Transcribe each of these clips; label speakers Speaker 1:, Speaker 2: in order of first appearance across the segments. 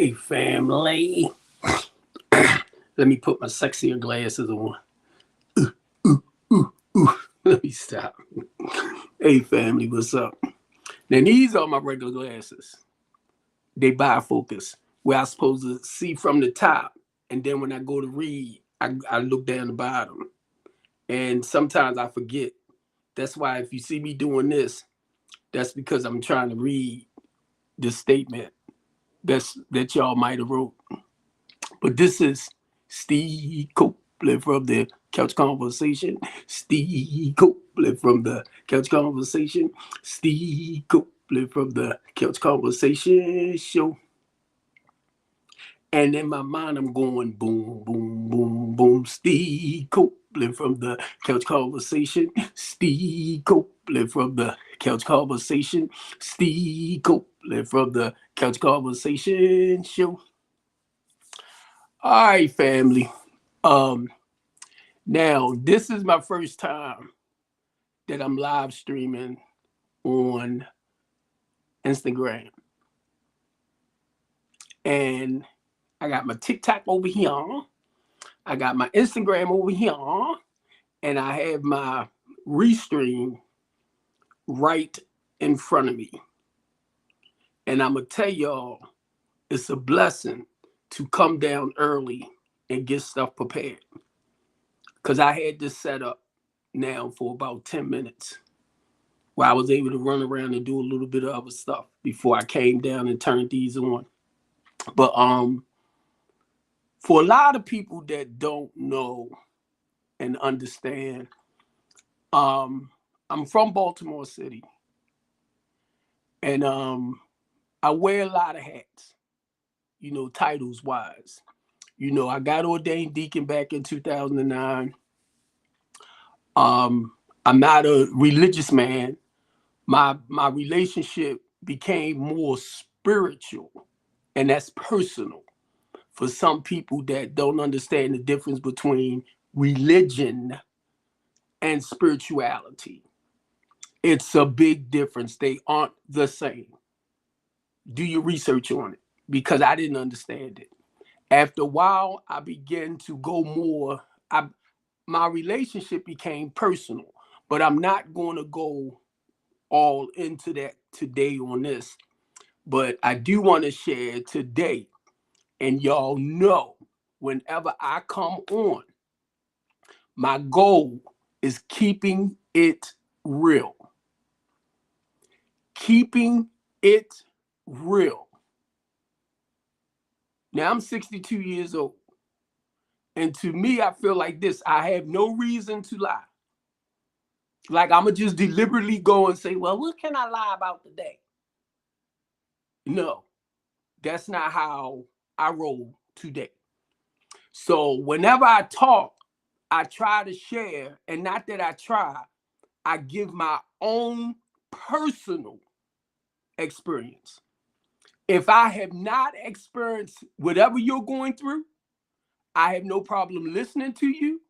Speaker 1: Hey, family. Let me put my sexier glasses on. Let me stop. Hey, family, what's up? Now, these are my regular glasses. They bifocus, where I'm supposed to see from the top. And then when I go to read, I look down the bottom. And sometimes I forget. That's why if you see me doing this, that's because I'm trying to read the statement that y'all might have wrote. But this is Steve Copeland from the Couch Conversation. Steve Copeland from the Couch Conversation. Steve Copeland from the Couch Conversation show. And in my mind, I'm going boom, boom, boom, boom. Steve Copeland from the Couch Conversation. Steve Copeland from the Couch Conversation. Steve Copeland from the Couch Conversation show. All right, family. Now this is my first time that I'm live streaming on Instagram. And I got my TikTok over here. I got my Instagram over here. And I have my restream right in front of me. And I'm going to tell y'all, it's a blessing to come down early and get stuff prepared. Because I had this set up now for about 10 minutes where I was able to run around and do a little bit of other stuff before I came down and turned these on. But for a lot of people that don't know and understand, I'm from Baltimore City. And I wear a lot of hats, titles wise. I got ordained deacon back in 2009. I'm not a religious man. My relationship became more spiritual, and that's personal for some people that don't understand the difference between religion and spirituality. It's a big difference. They aren't the same. Do your research on it, because I didn't understand it. After a while, I began to go more. My relationship became personal, but I'm not going to go all into that today on this. But I do want to share today, and y'all know, whenever I come on, my goal is keeping it real. Keeping it real. Now, I'm 62 years old. And to me, I feel like this. I have no reason to lie. Like, I'm going to just deliberately go and say, well, what can I lie about today? No, that's not how I roll today. So whenever I talk, I try to share, and not that I give my own personal experience. If I have not experienced whatever you're going through, I have no problem listening to you.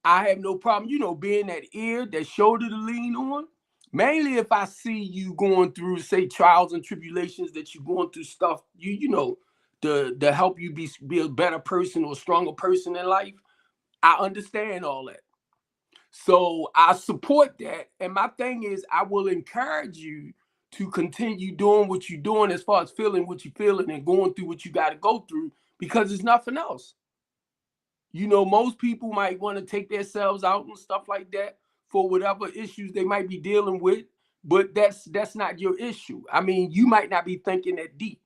Speaker 1: I have no problem, being that ear, that shoulder to lean on. Mainly if I see you going through, say, trials and tribulations, that you're going through stuff, to help you be a better person or a stronger person in life. I understand all that. So I support that. And my thing is, I will encourage you to continue doing what you're doing as far as feeling what you're feeling and going through what you got to go through, because there's nothing else. Most people might want to take themselves out and stuff like that for whatever issues they might be dealing with, but that's not your issue. I mean, you might not be thinking that deep.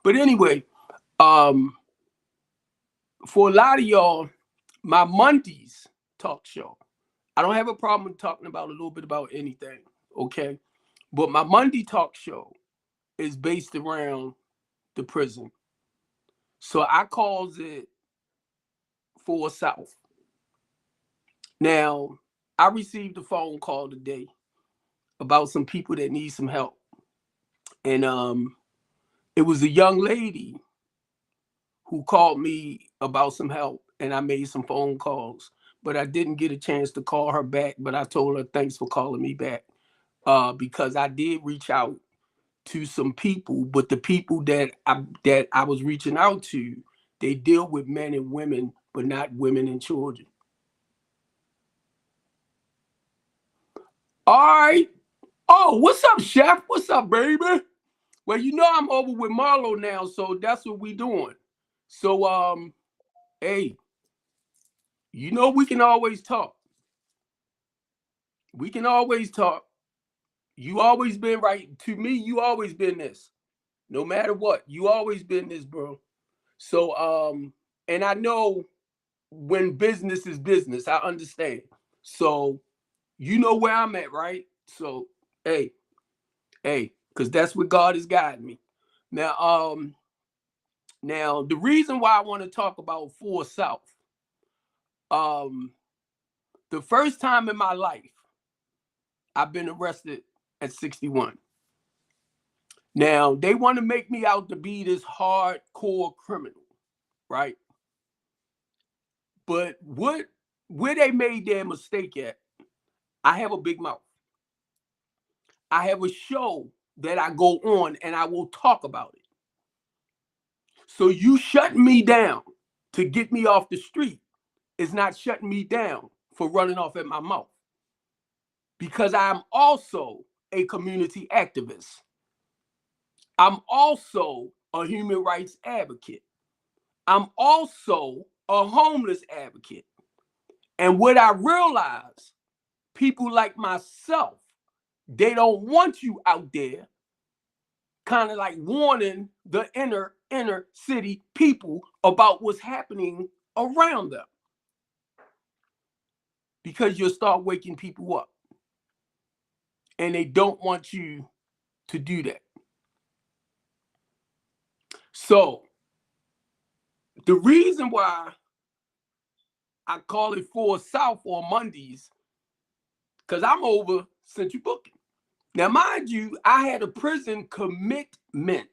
Speaker 1: But anyway, for a lot of y'all, my Mondays talk show, I don't have a problem talking about a little bit about anything, okay? But my Monday talk show is based around the prison. So I calls it 4 South. Now, I received a phone call today about some people that need some help. And it was a young lady who called me about some help, and I made some phone calls, but I didn't get a chance to call her back. But I told her, thanks for calling me back, because I did reach out to some people, but the people that I was reaching out to, they deal with men and women, but not women and children. All right. Oh, what's up, Chef? What's up, baby? Well, you know I'm over with Marlo now, so that's what we doing. So, hey, you know we can always talk. We can always talk. You always been right to me. You always been this. No matter what, you always been this, bro. So, and I know when business is business, I understand. So, you know where I'm at, right? So, hey, because that's what God has guided me. Now, the reason why I want to talk about 4 South, um, the first time in my life I've been arrested at 61. Now, they want to make me out to be this hardcore criminal, right? But where they made their mistake at, I have a big mouth. I have a show that I go on and I will talk about it. So you shutting me down to get me off the street is not shutting me down for running off at my mouth. Because I'm also a community activist. I'm also a human rights advocate. I'm also a homeless advocate. And what I realize, people like myself, they don't want you out there kind of like warning the inner city people about what's happening around them. Because you'll start waking people up. And they don't want you to do that. So, the reason why I call it 4 South on Mondays, because I'm over Central Booking. Now, mind you, I had a prison commitment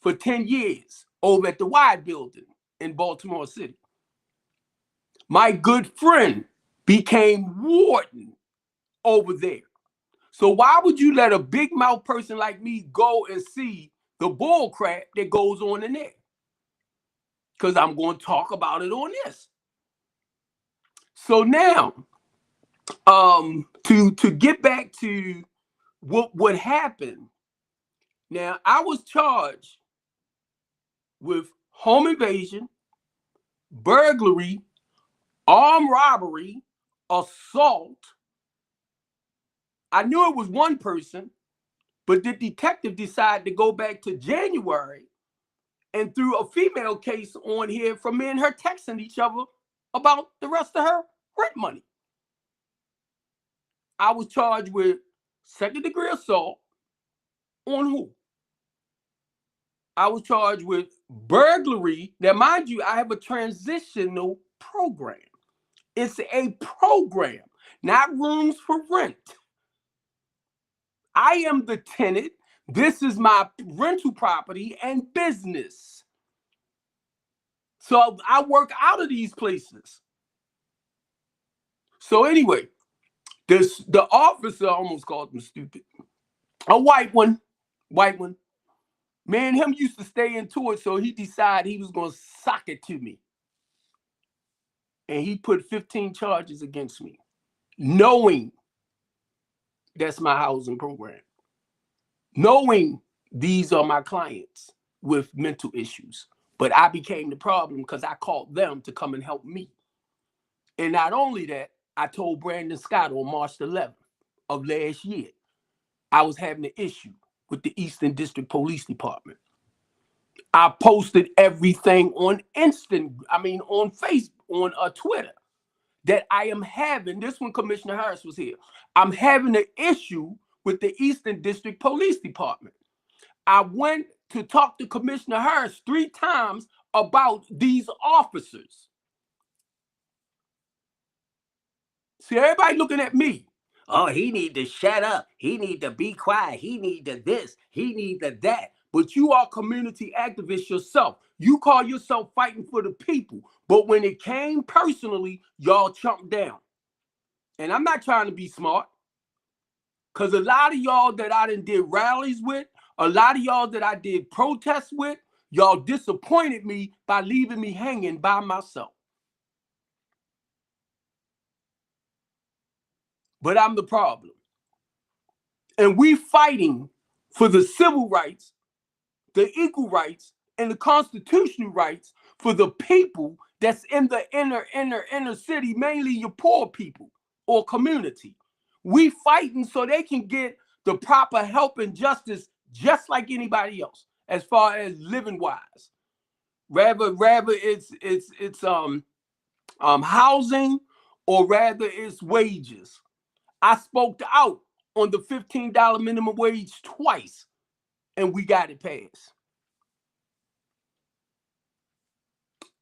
Speaker 1: for 10 years over at the Wide Building in Baltimore City. My good friend became warden over there. So why would you let a big mouth person like me go and see the bull crap that goes on in there? Because I'm going to talk about it on this. So now, to get back to what happened. Now, I was charged with home invasion, burglary, armed robbery, assault. I knew it was one person, but the detective decided to go back to January and threw a female case on here for me and her texting each other about the rest of her rent money. I was charged with 2nd-degree assault on who? I was charged with burglary. Now, mind you, I have a transitional program. It's a program, not rooms for rent. I am the tenant. This is my rental property and business. So I work out of these places. So anyway, the officer, almost called him stupid. A white one. Man, him used to stay into it, so he decided he was going to sock it to me. And he put 15 charges against me, knowing that's my housing program, knowing these are my clients with mental issues. But I became the problem because I called them to come and help me. And not only that, I told Brandon Scott on March 11th of last year, I was having an issue with the Eastern District Police Department. I posted everything on on Facebook, on Twitter, that I am having, this when Commissioner Harris was here, I'm having an issue with the Eastern District Police Department. I went to talk to Commissioner Harris 3 times about these officers. See, everybody looking at me. Oh, he need to shut up. He need to be quiet. He need to this. He need to that. But you are community activists yourself. You call yourself fighting for the people. But when it came personally, y'all chumped down. And I'm not trying to be smart. Because a lot of y'all that I done did rallies with A lot of y'all that I did protests with, y'all disappointed me by leaving me hanging by myself. But I'm the problem. And we fighting for the civil rights, the equal rights, and the constitutional rights for the people that's in the inner city, mainly your poor people or community. We fighting so they can get the proper help and justice just like anybody else, as far as living wise. Rather it's housing, or rather it's wages. I spoke out on the $15 minimum wage twice, and we got it passed.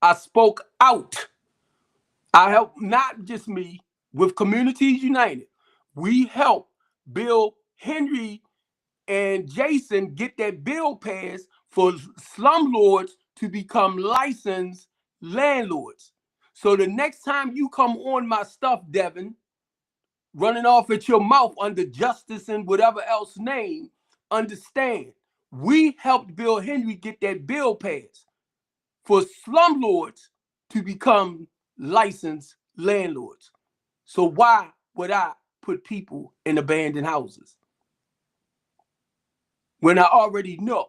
Speaker 1: I spoke out. I helped, not just me, with Communities United. We helped Bill Henry and Jason get that bill passed for slumlords to become licensed landlords. So the next time you come on my stuff, Devin, running off at your mouth under justice and whatever else name, understand, we helped Bill Henry get that bill passed for slumlords to become licensed landlords. So why would I put people in abandoned houses when I already know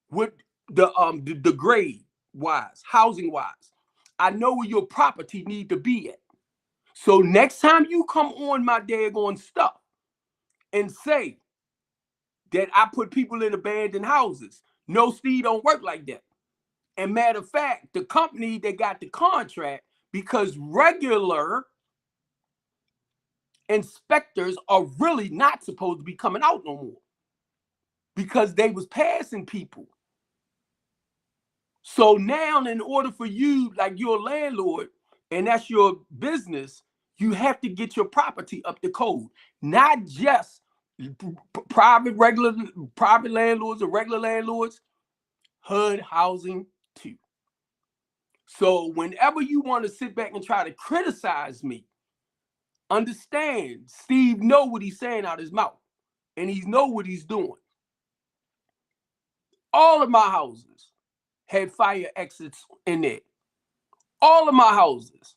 Speaker 1: what the grade wise, housing wise, I know where your property need to be at. So next time you come on my daggone stuff and say that I put people in abandoned houses, no, Steve, don't work like that. And matter of fact, the company that got the contract, because regular inspectors are really not supposed to be coming out no more, because they was passing people. So now, in order for you, like you're a landlord and that's your business, you have to get your property up to code, not just private landlords or regular landlords, HUD housing too. So whenever you want to sit back and try to criticize me, understand Steve know what he's saying out his mouth, and he know what he's doing. All of my houses had fire exits in there. All of my houses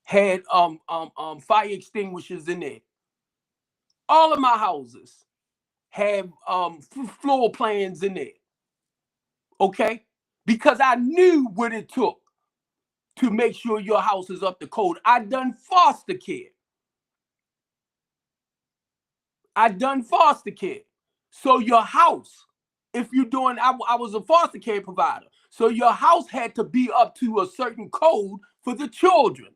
Speaker 1: had fire extinguishers in there. All of my houses have floor plans in there. Okay? Because I knew what it took to make sure your house is up to code. I done foster care. So your house, if you're doing, I was a foster care provider. So your house had to be up to a certain code for the children.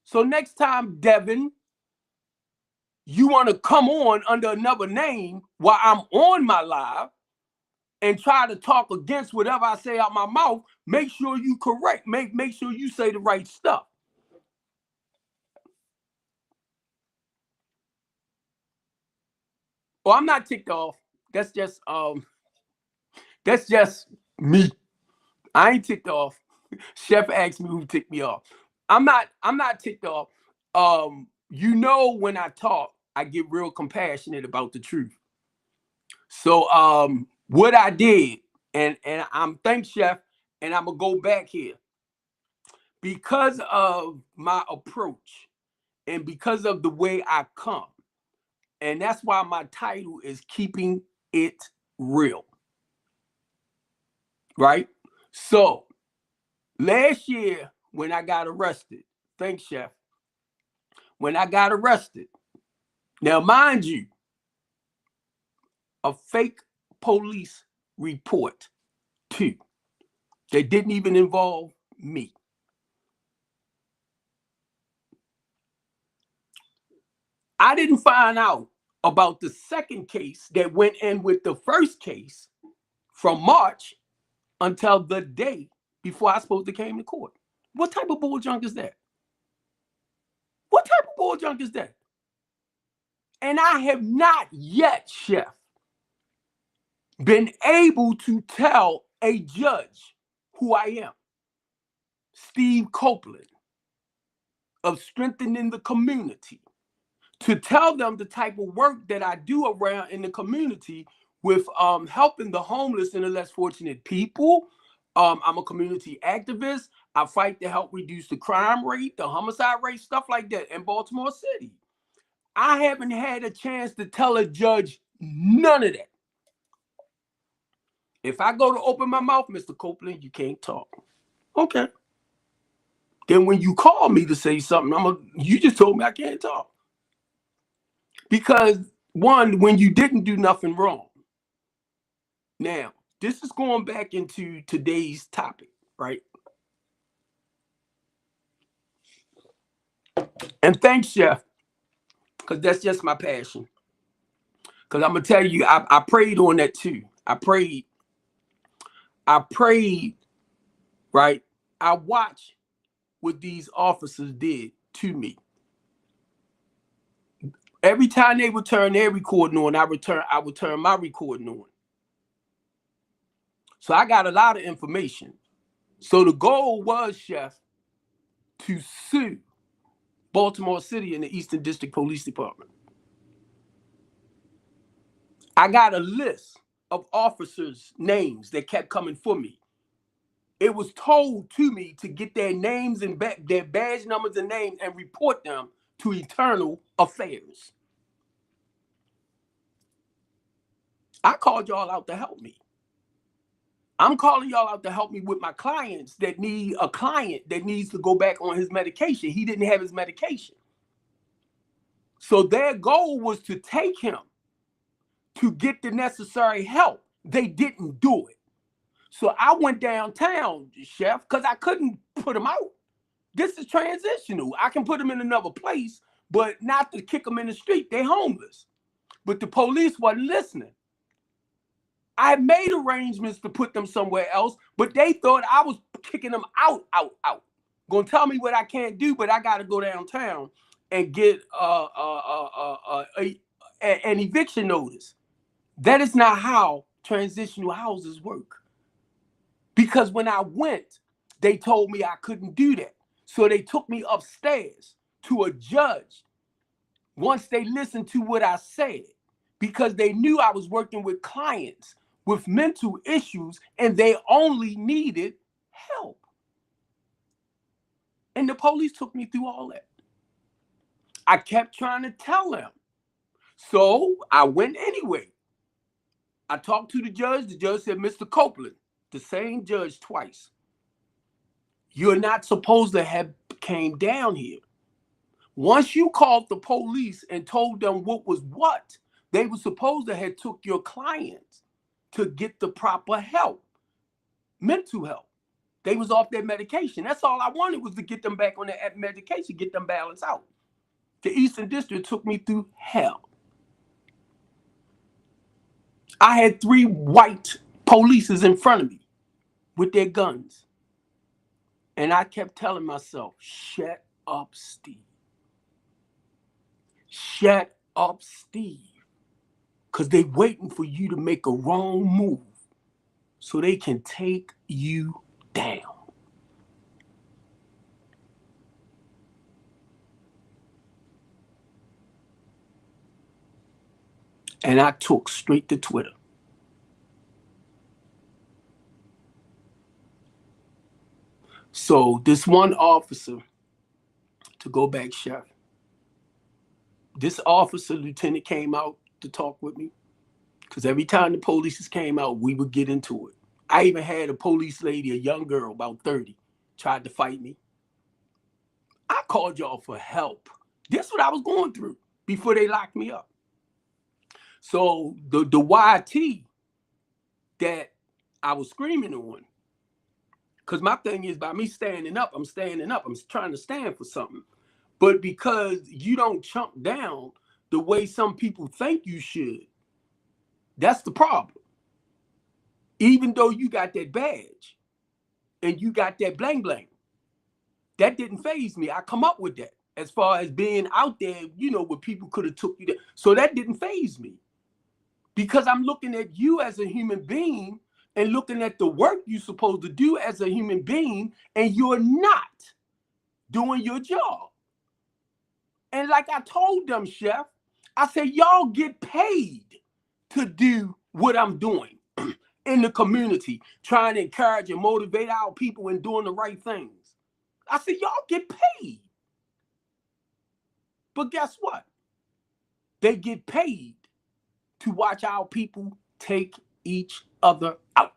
Speaker 1: So next time, Devin, you want to come on under another name while I'm on my live and try to talk against whatever I say out my mouth, make sure you correct. Make sure you say the right stuff. Well, I'm not ticked off. That's just me. I ain't ticked off. Chef asked me who ticked me off. I'm not ticked off. You know, when I talk, I get real compassionate about the truth. So what I did, and I'm thanks, Chef, and I'm gonna go back here. Because of my approach and because of the way I come, and that's why my title is Keeping It Real. Right? So last year when I got arrested, thanks, Chef. When I got arrested, now mind you, a fake police report too that didn't even involve me. I didn't find out about the second case that went in with the first case from March until the day before I supposed to came to court. What type of bull junk is that? What type of bull junk is that? And I have not yet, Chef, been able to tell a judge who I am. Steve Copeland of Strengthening the Community, to tell them the type of work that I do around in the community with helping the homeless and the less fortunate people. I'm a community activist. I fight to help reduce the crime rate, the homicide rate, stuff like that in Baltimore City. I haven't had a chance to tell a judge none of that. If I go to open my mouth, Mr. Copeland, you can't talk. Okay. Then when you call me to say something, you just told me I can't talk. Because one, when you didn't do nothing wrong. Now, this is going back into today's topic, right? And thanks, Chef, because that's just my passion. Because I'm going to tell you, I prayed on that too. I prayed, right? I watched what these officers did to me. Every time they would turn their recording on, I would turn my recording on. So I got a lot of information. So the goal was, Chef, to sue Baltimore City and the Eastern District Police Department. I got a list of officers' names that kept coming for me. It was told to me to get their names and their badge numbers and names and report them to Internal Affairs. I called y'all out to help me. I'm calling y'all out to help me with my clients that need a client that needs to go back on his medication. He didn't have his medication. So their goal was to take him to get the necessary help. They didn't do it. So I went downtown, Chef, because I couldn't put him out. This is transitional. I can put them in another place, but not to kick them in the street. They're homeless. But the police wasn't listening. I made arrangements to put them somewhere else, but they thought I was kicking them out. Gonna tell me what I can't do, but I got to go downtown and get an eviction notice. That is not how transitional houses work. Because when I went, they told me I couldn't do that. So they took me upstairs to a judge once they listened to what I said, because they knew I was working with clients with mental issues and they only needed help. And the police took me through all that. I kept trying to tell them. So I went anyway. I talked to the judge. The judge said, Mr. Copeland, the same judge twice, you're not supposed to have came down here. Once you called the police and told them what was what, they were supposed to have took your clients to get the proper help, mental help. They was off their medication. That's all I wanted, was to get them back on their medication, get them balanced out. The Eastern District took me through hell. I had 3 white polices in front of me with their guns. And I kept telling myself, shut up, Steve. Shut up, Steve. Because they waiting for you to make a wrong move so they can take you down. And I took straight to Twitter. So this one officer, to go back, Chef, this officer, lieutenant, came out to talk with me, because every time the police came out, we would get into it. I even had a police lady, a young girl, about 30, tried to fight me. I called y'all for help. This is what I was going through before they locked me up. So the YT that I was screaming on, because my thing is, by me standing up, I'm standing up. I'm trying to stand for something. But because you don't chunk down the way some people think you should, that's the problem. Even though you got that badge and you got that bling bling, that didn't faze me. I come up with that as far as being out there, where people could have took you there. So that didn't faze me, because I'm looking at you as a human being and looking at the work you're supposed to do as a human being, and you're not doing your job. And like I told them, Chef, I said, y'all get paid to do what I'm doing in the community, trying to encourage and motivate our people and doing the right things. I said, y'all get paid. But guess what? They get paid to watch our people take each other out.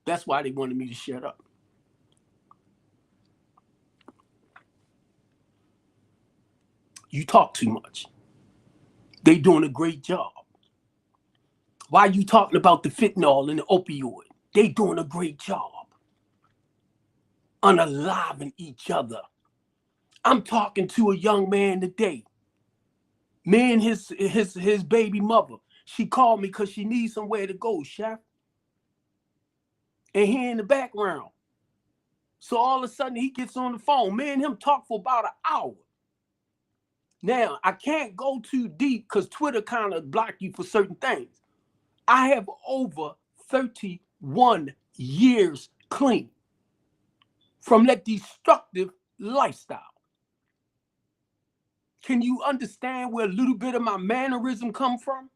Speaker 1: That's why they wanted me to shut up. You talk too much. They doing a great job. Why are you talking about the fentanyl and the opioid? They doing a great job. Unaliving each other. I'm talking to a young man today. Me and his baby mother. She called me because she needs somewhere to go, Chef. And he in the background. So all of a sudden he gets on the phone. Me and him talk for about an hour. Now, I can't go too deep because Twitter kind of block you for certain things. I have over 31 years clean from that destructive lifestyle. Can you understand where a little bit of my mannerism come from?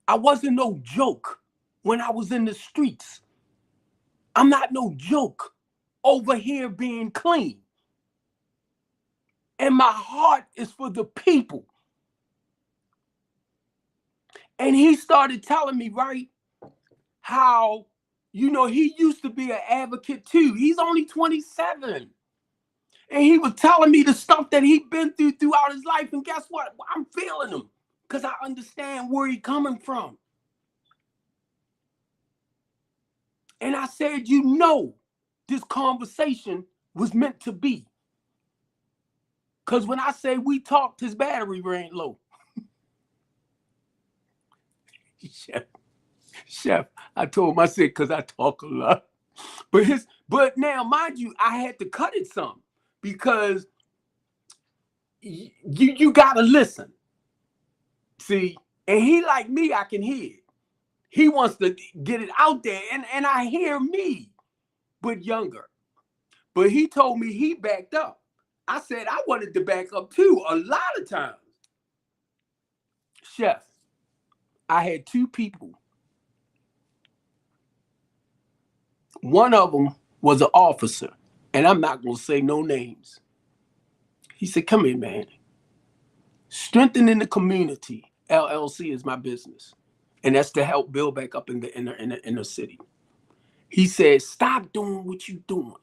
Speaker 1: I wasn't no joke when I was in the streets. I'm not no joke over here being clean. And my heart is for the people. And he started telling me, right, how, he used to be an advocate too. He's only 27. And he was telling me the stuff that he'd been through throughout his life. And guess what? I'm feeling him because I understand where he's coming from. And I said, this conversation was meant to be. Because when I say we talked, his battery ran low. Chef, I told him, I said, because I talk a lot. But now, mind you, I had to cut it some because you got to listen. See, and he like me, I can hear it. He wants to get it out there, and I hear me, but younger. But he told me he backed up. I said I wanted to back up too, a lot of times. Chef, I had two people. One of them was an officer, and I'm not going to say no names. He said, come here, man. Strengthening the community, LLC is my business. And that's to help build back up in the city. He said, stop doing what you're doing.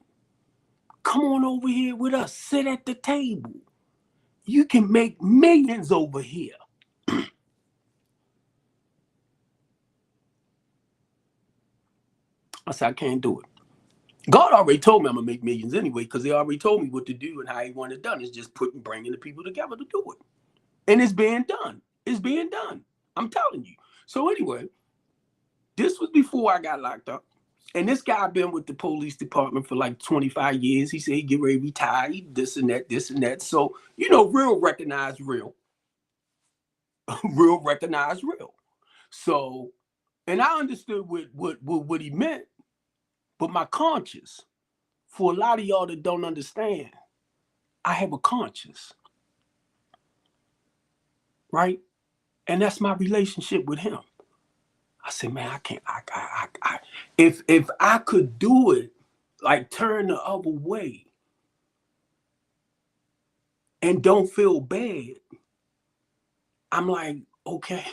Speaker 1: Come on over here with us. Sit at the table. You can make millions over here. I said, I can't do it. God already told me I'm going to make millions anyway, because he already told me what to do and how he wanted it done. It's just bringing the people together to do it. And it's being done. It's being done. I'm telling you. So anyway, this was before I got locked up. And this guy been with the police department for like 25 years. He said he get ready to retire, this and that. So, real recognize real. Real recognize real. So, and I understood what he meant. But my conscience, for a lot of y'all that don't understand, I have a conscience. Right? And that's my relationship with him. I said, man, I can't. If I could do it, like turn the other way and don't feel bad, I'm like, okay,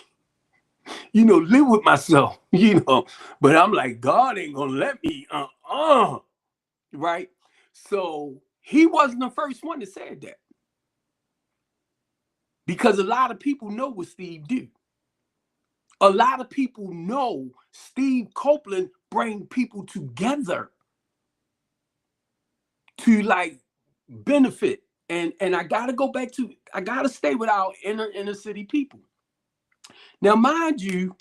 Speaker 1: live with myself, but I'm like, God ain't gonna let me, right? So he wasn't the first one that said that, because a lot of people know what Steve do. A lot of people know Steve Copeland bring people together to like benefit. And I gotta go back to, I gotta stay with our inner city people. Now, mind you,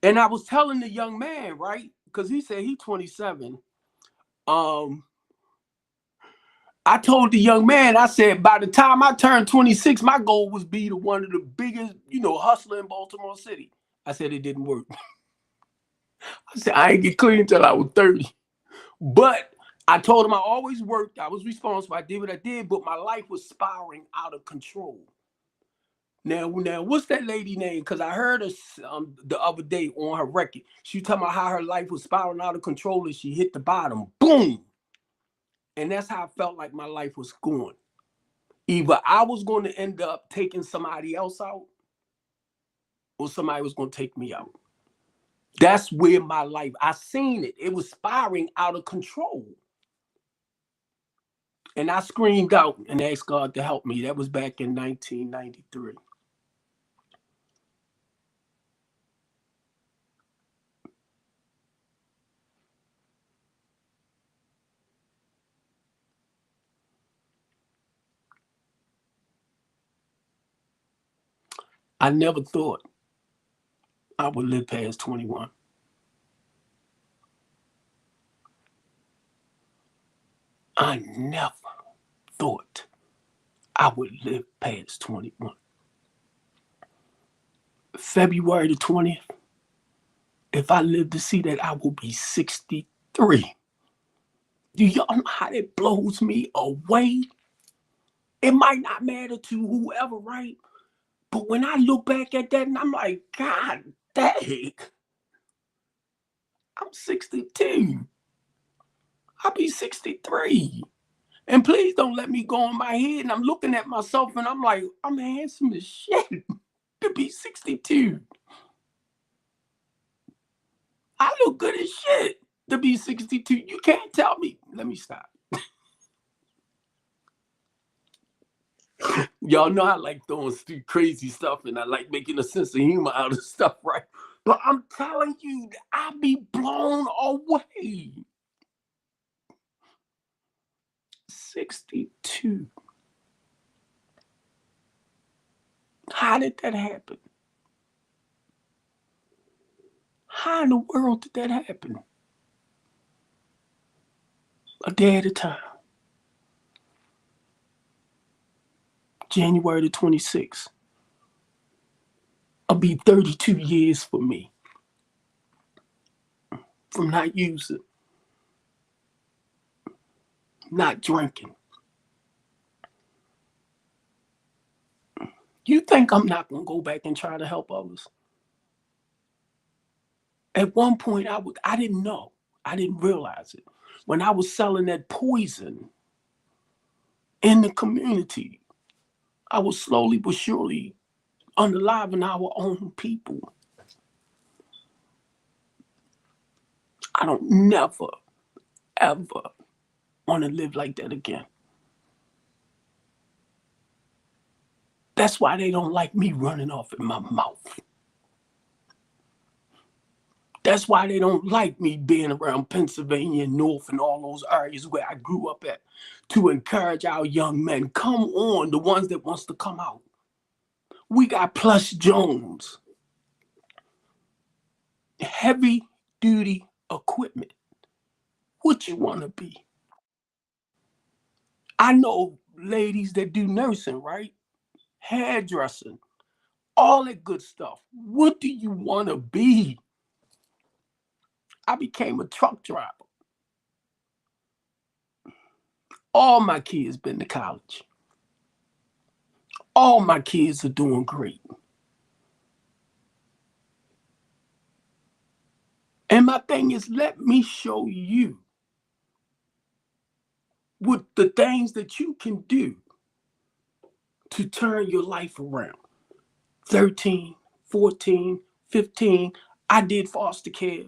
Speaker 1: and I was telling the young man, right? Because he said he's 27. I told the young man, I said, by the time I turned 26, my goal was be the one of the biggest, hustler in Baltimore City. I said it didn't work. I said I ain't get clean until I was 30. But I told him I always worked. I was responsible. I did what I did, but my life was spiraling out of control. Now, what's that lady name? Because I heard her the other day on her record. She was talking about how her life was spiraling out of control and she hit the bottom. Boom. And that's how I felt like my life was going. Either I was going to end up taking somebody else out or somebody was going to take me out. That's where my life, I seen it. It was spiraling out of control. And I screamed out and asked God to help me. That was back in 1993. I never thought I would live past 21. I never thought I would live past 21. February the 20th, if I live to see that, I will be 63. Do y'all know how that blows me away? It might not matter to whoever, right? But when I look back at that and I'm like, God dang, I'm 62. I'll be 63. And please don't let me go in my head. And I'm looking at myself and I'm like, I'm handsome as shit to be 62. I look good as shit to be 62. You can't tell me. Let me stop. Y'all know I like throwing crazy stuff and I like making a sense of humor out of stuff, right? But I'm telling you, I'll be blown away. 62. How did that happen? How in the world did that happen? A day at a time. January the 26th. It'll be 32 years for me from not using, not drinking. You think I'm not going to go back and try to help others? At one point, I didn't know. I didn't realize it. When I was selling that poison in the community, I was slowly but surely unaliving our own people. I don't never, ever want to live like that again. That's why they don't like me running off in my mouth. That's why they don't like me being around Pennsylvania and North and all those areas where I grew up at, to encourage our young men. Come on, the ones that wants to come out. We got Plus Jones. Heavy duty equipment. What you want to be? I know ladies that do nursing, right? Hairdressing, all that good stuff. What do you want to be? I became a truck driver. All my kids been to college. All my kids are doing great. And my thing is, let me show you what the things that you can do to turn your life around. 13, 14, 15, I did foster care.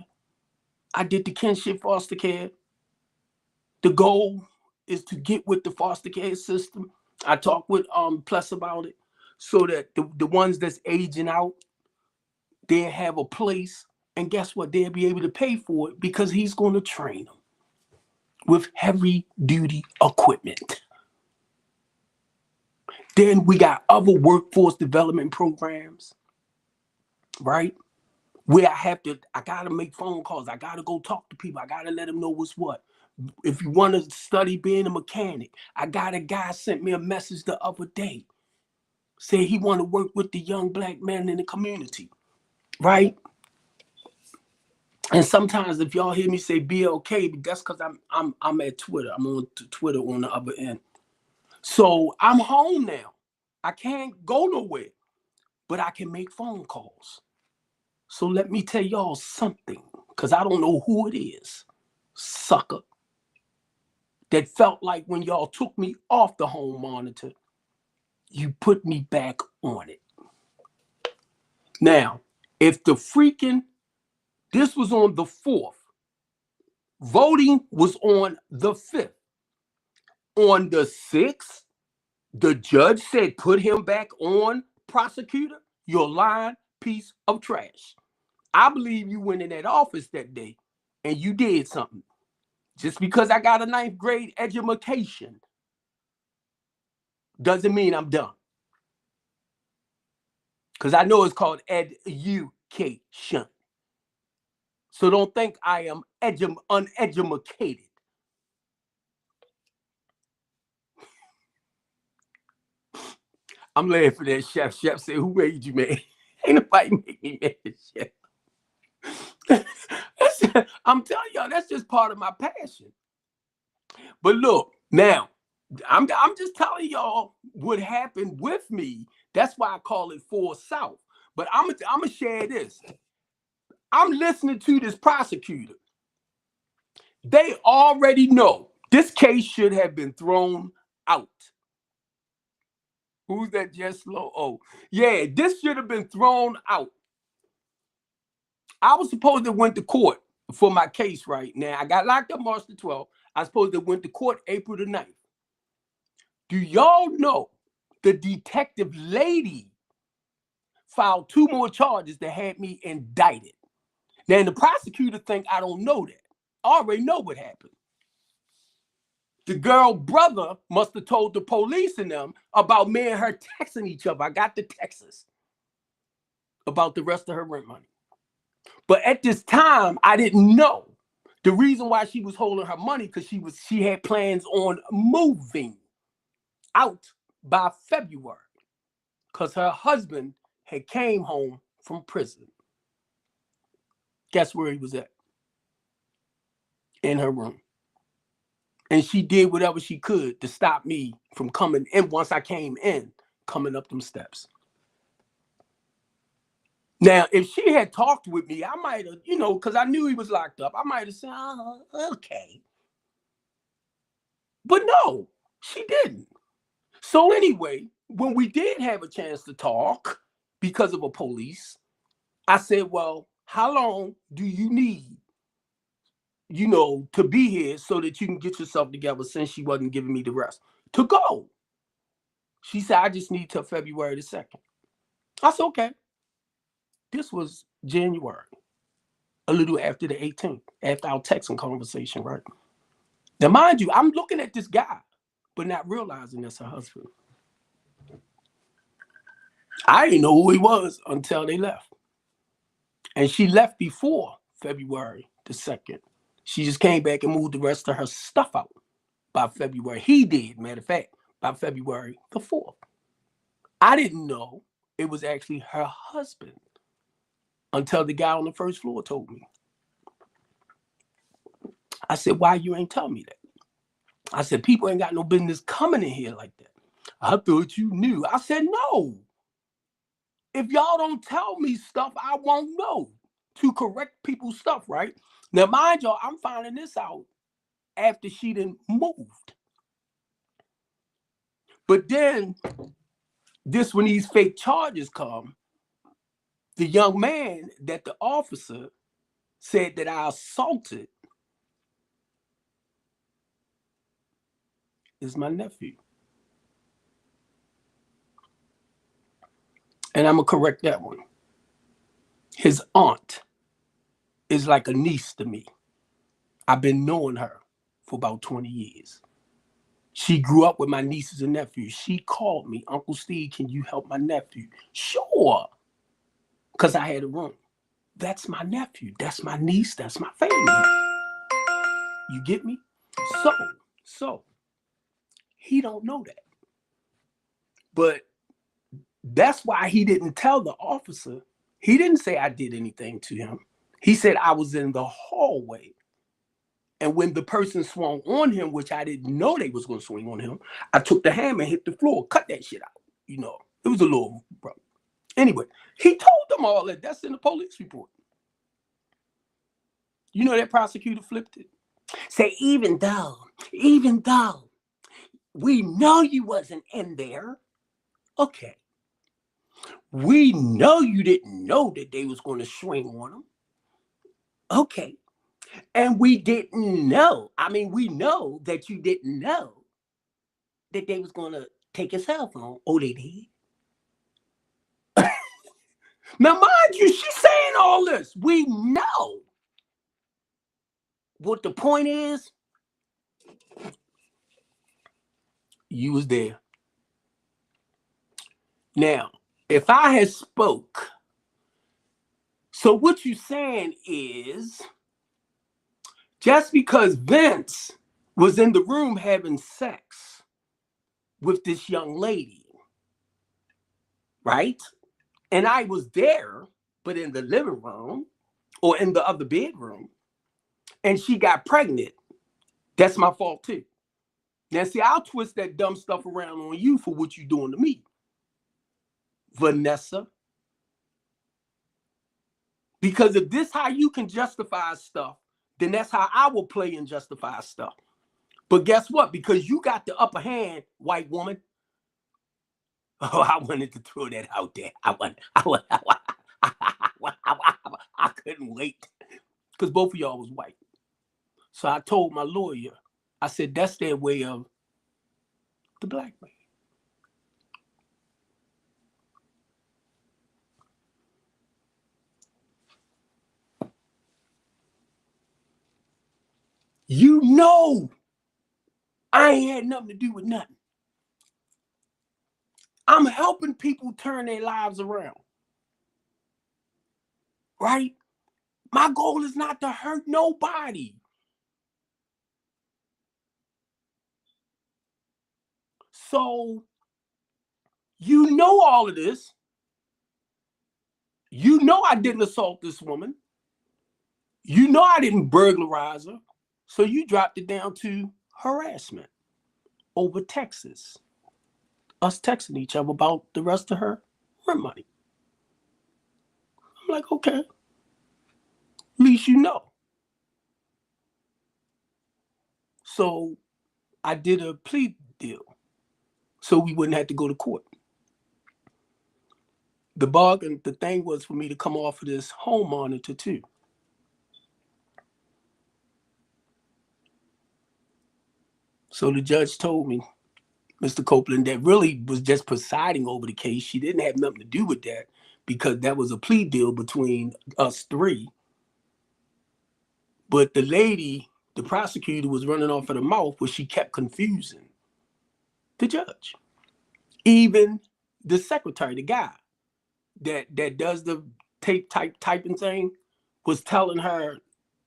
Speaker 1: I did the kinship foster care. The goal is to get with the foster care system. I talked with Plus about it so that the ones that's aging out, they'll have a place. And guess what? They'll be able to pay for it because he's going to train them with heavy duty equipment. Then we got other workforce development programs, right? Where I gotta make phone calls. I gotta go talk to people. I gotta let them know what's what. If you want to study being a mechanic, I got a guy sent me a message the other day. Say he want to work with the young black men in the community, right? And sometimes if y'all hear me say BLK, but that's because I'm at Twitter. I'm on Twitter on the other end. So I'm home now. I can't go nowhere, but I can make phone calls. So let me tell y'all something, because I don't know who it is, sucker, that felt like when y'all took me off the home monitor, you put me back on it. Now, if this was on the 4th, voting was on the 5th. On the 6th, the judge said, put him back on, prosecutor. You're a lying piece of trash. I believe you went in that office that day and you did something. Just because I got a 9th grade education doesn't mean I'm done. Because I know it's called education. So don't think I am uneducated. I'm laughing at Chef. Chef said, who made you mad? Ain't nobody make me mad, Chef. I'm telling y'all, that's just part of my passion. But look, now, I'm just telling y'all what happened with me. That's why I call it Full South. But I'm gonna share this. I'm listening to this prosecutor. They already know this case should have been thrown out. Who's that just low? Oh, yeah, this should have been thrown out. I was supposed to went to court for my case right now. I got locked up March the 12th. I was supposed to went to court April the 9th. Do y'all know the detective lady filed 2 more charges that had me indicted? Now, the prosecutor think I don't know that. I already know what happened. The girl brother must have told the police and them about me and her texting each other. I got the texts about the rest of her rent money. But at this time, I didn't know the reason why she was holding her money, because she had plans on moving out by February, because her husband had came home from prison. Guess where he was at? In her room. And she did whatever she could to stop me from coming in. Once I came in, coming up them steps. Now, if she had talked with me, I might have, because I knew he was locked up, I might have said, oh, okay. But no, she didn't. So anyway, when we did have a chance to talk because of a police, I said, well, how long do you need, to be here so that you can get yourself together, since she wasn't giving me the rest to go? She said, I just need till February the 2nd. I said, okay. This was January, a little after the 18th, after our texting conversation, right? Now, mind you, I'm looking at this guy, but not realizing that's her husband. I didn't know who he was until they left. And she left before February the 2nd. She just came back and moved the rest of her stuff out by February. He did, matter of fact, by February the 4th. I didn't know it was actually her husband until the guy on the first floor told me. I said, why you ain't tell me that? I said, people ain't got no business coming in here like that. I thought you knew. I said, no. If y'all don't tell me stuff, I won't know to correct people's stuff, right? Now, mind y'all, I'm finding this out after she done moved. But then, when these fake charges come, the young man that the officer said that I assaulted is my nephew. And I'm going to correct that one. His aunt is like a niece to me. I've been knowing her for about 20 years. She grew up with my nieces and nephews. She called me, Uncle Steve, can you help my nephew? Sure. Because I had a room. That's my nephew. That's my niece. That's my family. You get me? So he don't know that. But that's why he didn't tell the officer. He didn't say I did anything to him. He said I was in the hallway. And when the person swung on him, which I didn't know they was going to swing on him, I took the hammer and hit the floor, cut that shit out. You know, it was a little, bro. Anyway, he told them all that. That's in the police report. You know that prosecutor flipped it. Say, even though we know you wasn't in there, okay. We know you didn't know that they was going to swing on him. Okay. And we didn't know. I mean, we know that you didn't know that they was going to take his cell phone. Oh, they did. Now, mind you, she's saying all this. We know. What the point is, you was there. Now, if I had spoke, so what you saying is, just because Vince was in the room having sex with this young lady, right? And I was there, but in the living room or in the other bedroom, and she got pregnant, that's my fault too. Now, see, I'll twist that dumb stuff around on you for what you doing to me, Vanessa. Because if this how you can justify stuff, then that's how I will play and justify stuff. But guess what? Because you got the upper hand, white woman. Oh, I wanted to throw that out there. I couldn't wait because both of y'all was white. So I told my lawyer, I said, that's their way of the black man. You know, I ain't had nothing to do with nothing. I'm helping people turn their lives around. Right? My goal is not to hurt nobody. So, you know all of this. You know I didn't assault this woman. You know I didn't burglarize her. So you dropped it down to harassment over Texas. Us texting each other about the rest of her rent money. I'm like, okay. At least you know. So I did a plea deal so we wouldn't have to go to court. The bargain, the thing was for me to come off of this home monitor too. So the judge told me, Mr. Copeland, that really was just presiding over the case. She didn't have nothing to do with that because that was a plea deal between us three. But the lady, the prosecutor, was running off at her mouth where she kept confusing the judge. Even the secretary, the guy that does the typing thing, was telling her,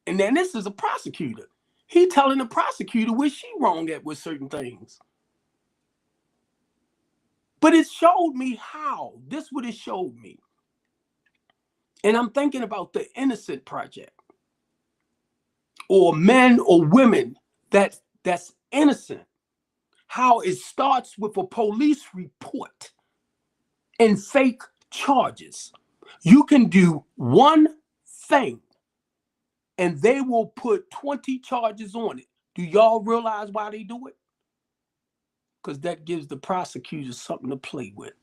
Speaker 1: and then this is a prosecutor. He telling the prosecutor where she wrong at with certain things. But it showed me how. This is what it showed me. And I'm thinking about the Innocent Project. Or men or women that's innocent. How it starts with a police report and fake charges. You can do one thing and they will put 20 charges on it. Do y'all realize why they do it? Because that gives the prosecutors something to play with.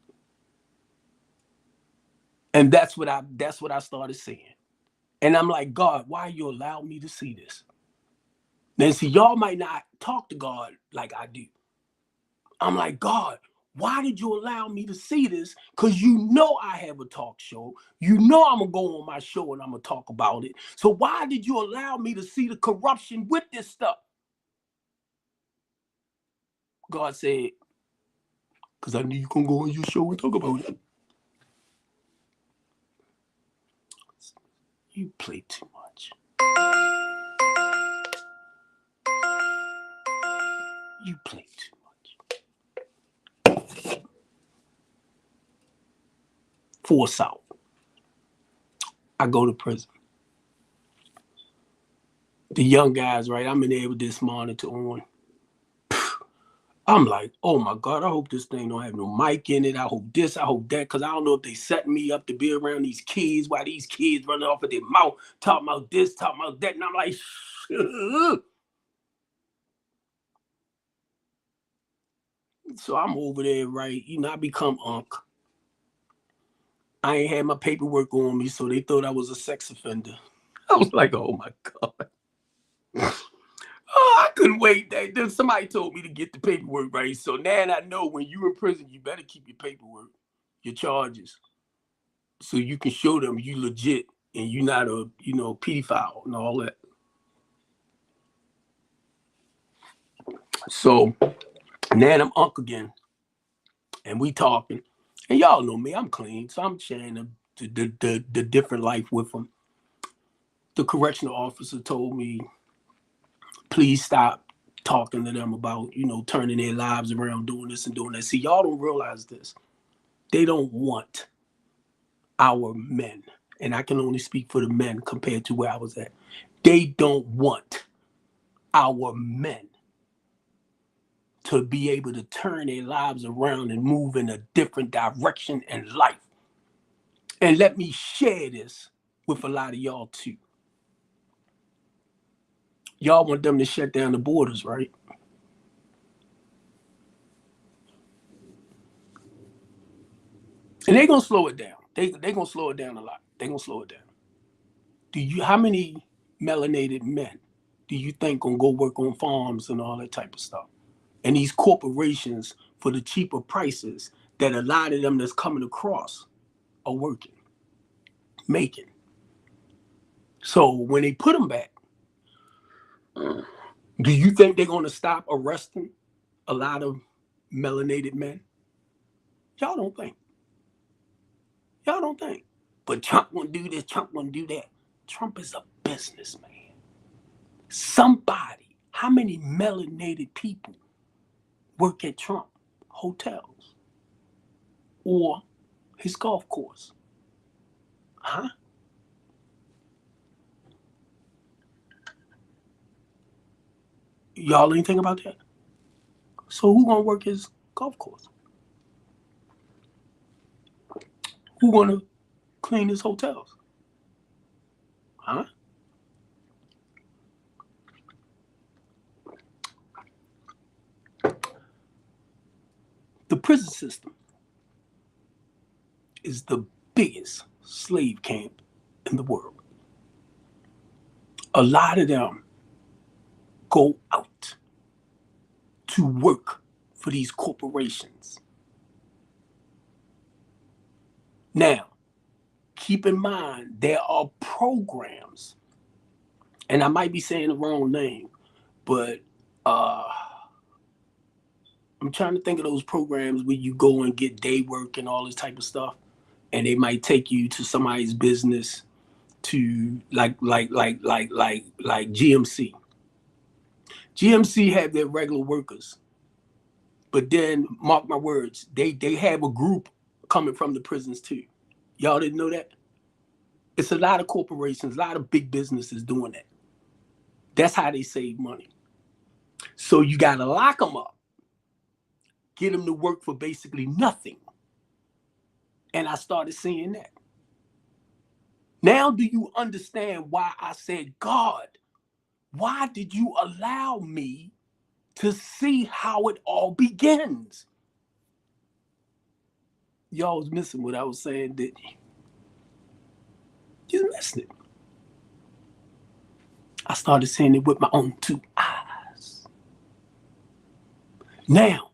Speaker 1: And that's what I started seeing. And I'm like, God, why you allow me to see this? Now, see, y'all might not talk to God like I do. I'm like, God, why did you allow me to see this? Because you know I have a talk show. You know I'm going to go on my show and I'm going to talk about it. So why did you allow me to see the corruption with this stuff? God said, because I knew you can go on your show and talk about it. You play too much. You play too much. Force out. I go to prison. The young guys, right? I'm in there with this monitor on. I'm like, oh my God, I hope this thing don't have no mic in it. I hope this, I hope that, because I don't know if they setting me up to be around these kids while these kids running off of their mouth, talking about this, talking about that. And I'm like, so I'm over there, right? I become Unc. I ain't had my paperwork on me, so they thought I was a sex offender. I was like, oh my God. Oh, I couldn't wait. Then somebody told me to get the paperwork right. So now I know when you're in prison, you better keep your paperwork, your charges, so you can show them you legit and you're not a pedophile and all that. So now I'm Unc again, and we talking, and y'all know me, I'm clean, so I'm sharing the different life with them. The correctional officer told me, please stop talking to them about, turning their lives around, doing this and doing that. See, y'all don't realize this. They don't want our men, and I can only speak for the men compared to where I was at. They don't want our men to be able to turn their lives around and move in a different direction in life. And let me share this with a lot of y'all too. Y'all want them to shut down the borders, right? And they're gonna slow it down. They gonna slow it down a lot. They're gonna slow it down. How many melanated men do you think gonna go work on farms and all that type of stuff? And these corporations for the cheaper prices that a lot of them that's coming across are working, making. So when they put them back, do you think they're gonna stop arresting a lot of melanated men? Y'all don't think. Y'all don't think. But Trump won't do this, Trump won't do that. Trump is a businessman. Somebody, how many melanated people work at Trump hotels or his golf course? Huh? Y'all ain't think about that? So who gonna work his golf course? Who gonna clean his hotels? Huh? The prison system is the biggest slave camp in the world. A lot of them go out to work for these corporations. Now, keep in mind, there are programs, and I might be saying the wrong name, but I'm trying to think of those programs where you go and get day work and all this type of stuff, and they might take you to somebody's business to like GMC. GMC have their regular workers, but then mark my words, they have a group coming from the prisons too. Y'all didn't know that? It's a lot of corporations, a lot of big businesses doing that. That's how they save money. So you got to lock them up, get them to work for basically nothing. And I started seeing that. Now, do you understand why I said, God, why did you allow me to see how it all begins? Y'all was missing what I was saying, didn't you? You missed it. I started seeing it with my own two eyes. Now,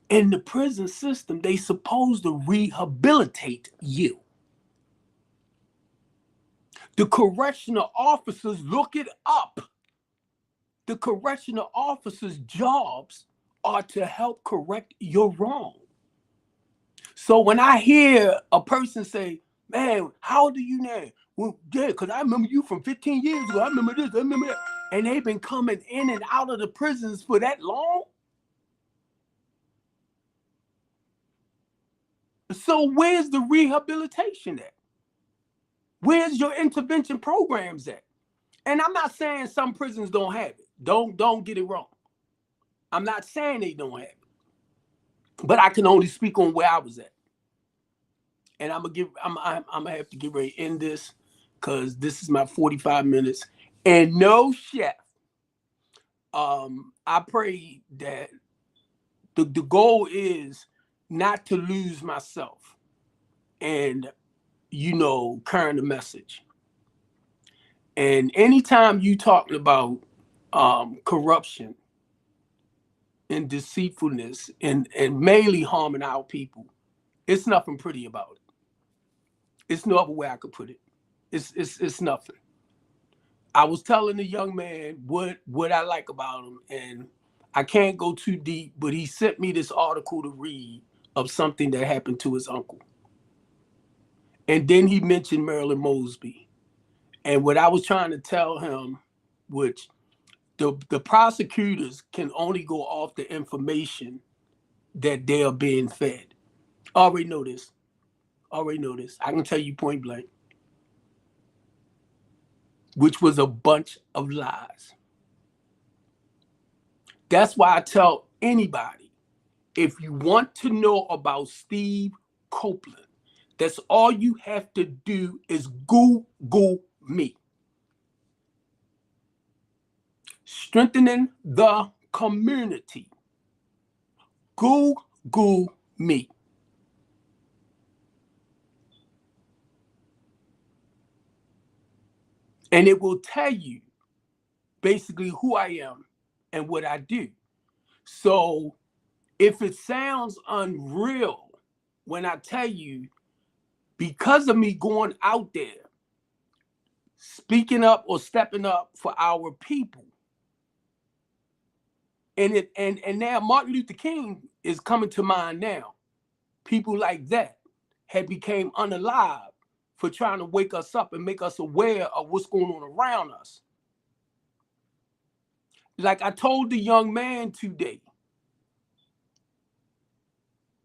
Speaker 1: in the prison system, they supposed to rehabilitate you. The correctional officers, look it up. The correctional officers' jobs are to help correct your wrong. So when I hear a person say, man, how old are you now? Well, yeah, because I remember you from 15 years ago. I remember this, I remember that. And they've been coming in and out of the prisons for that long. So where's the rehabilitation at? Where's your intervention programs at? And I'm not saying some prisons don't have it. Don't get it wrong. I'm not saying they don't have it. But I can only speak on where I was at. And I'm gonna have to get ready to end this because this is my 45 minutes. And no, chef. I pray that the goal is not to lose myself and carrying the message. And anytime you talking about corruption and deceitfulness and mainly harming our people, it's nothing pretty about it. It's no other way I could put it. It's nothing. I was telling the young man what I like about him, and I can't go too deep, but he sent me this article to read of something that happened to his uncle. And then he mentioned Marilyn Mosby. And what I was trying to tell him, which the prosecutors can only go off the information that they are being fed. Already know this. I can tell you point blank. Which was a bunch of lies. That's why I tell anybody, if you want to know about Steve Copeland, that's all you have to do is Google me. Strengthening the community. Google me. And it will tell you basically who I am and what I do. So if it sounds unreal when I tell you, because of me going out there, speaking up or stepping up for our people, and now Martin Luther King is coming to mind now. People like that had became unalive for trying to wake us up and make us aware of what's going on around us. Like I told the young man today,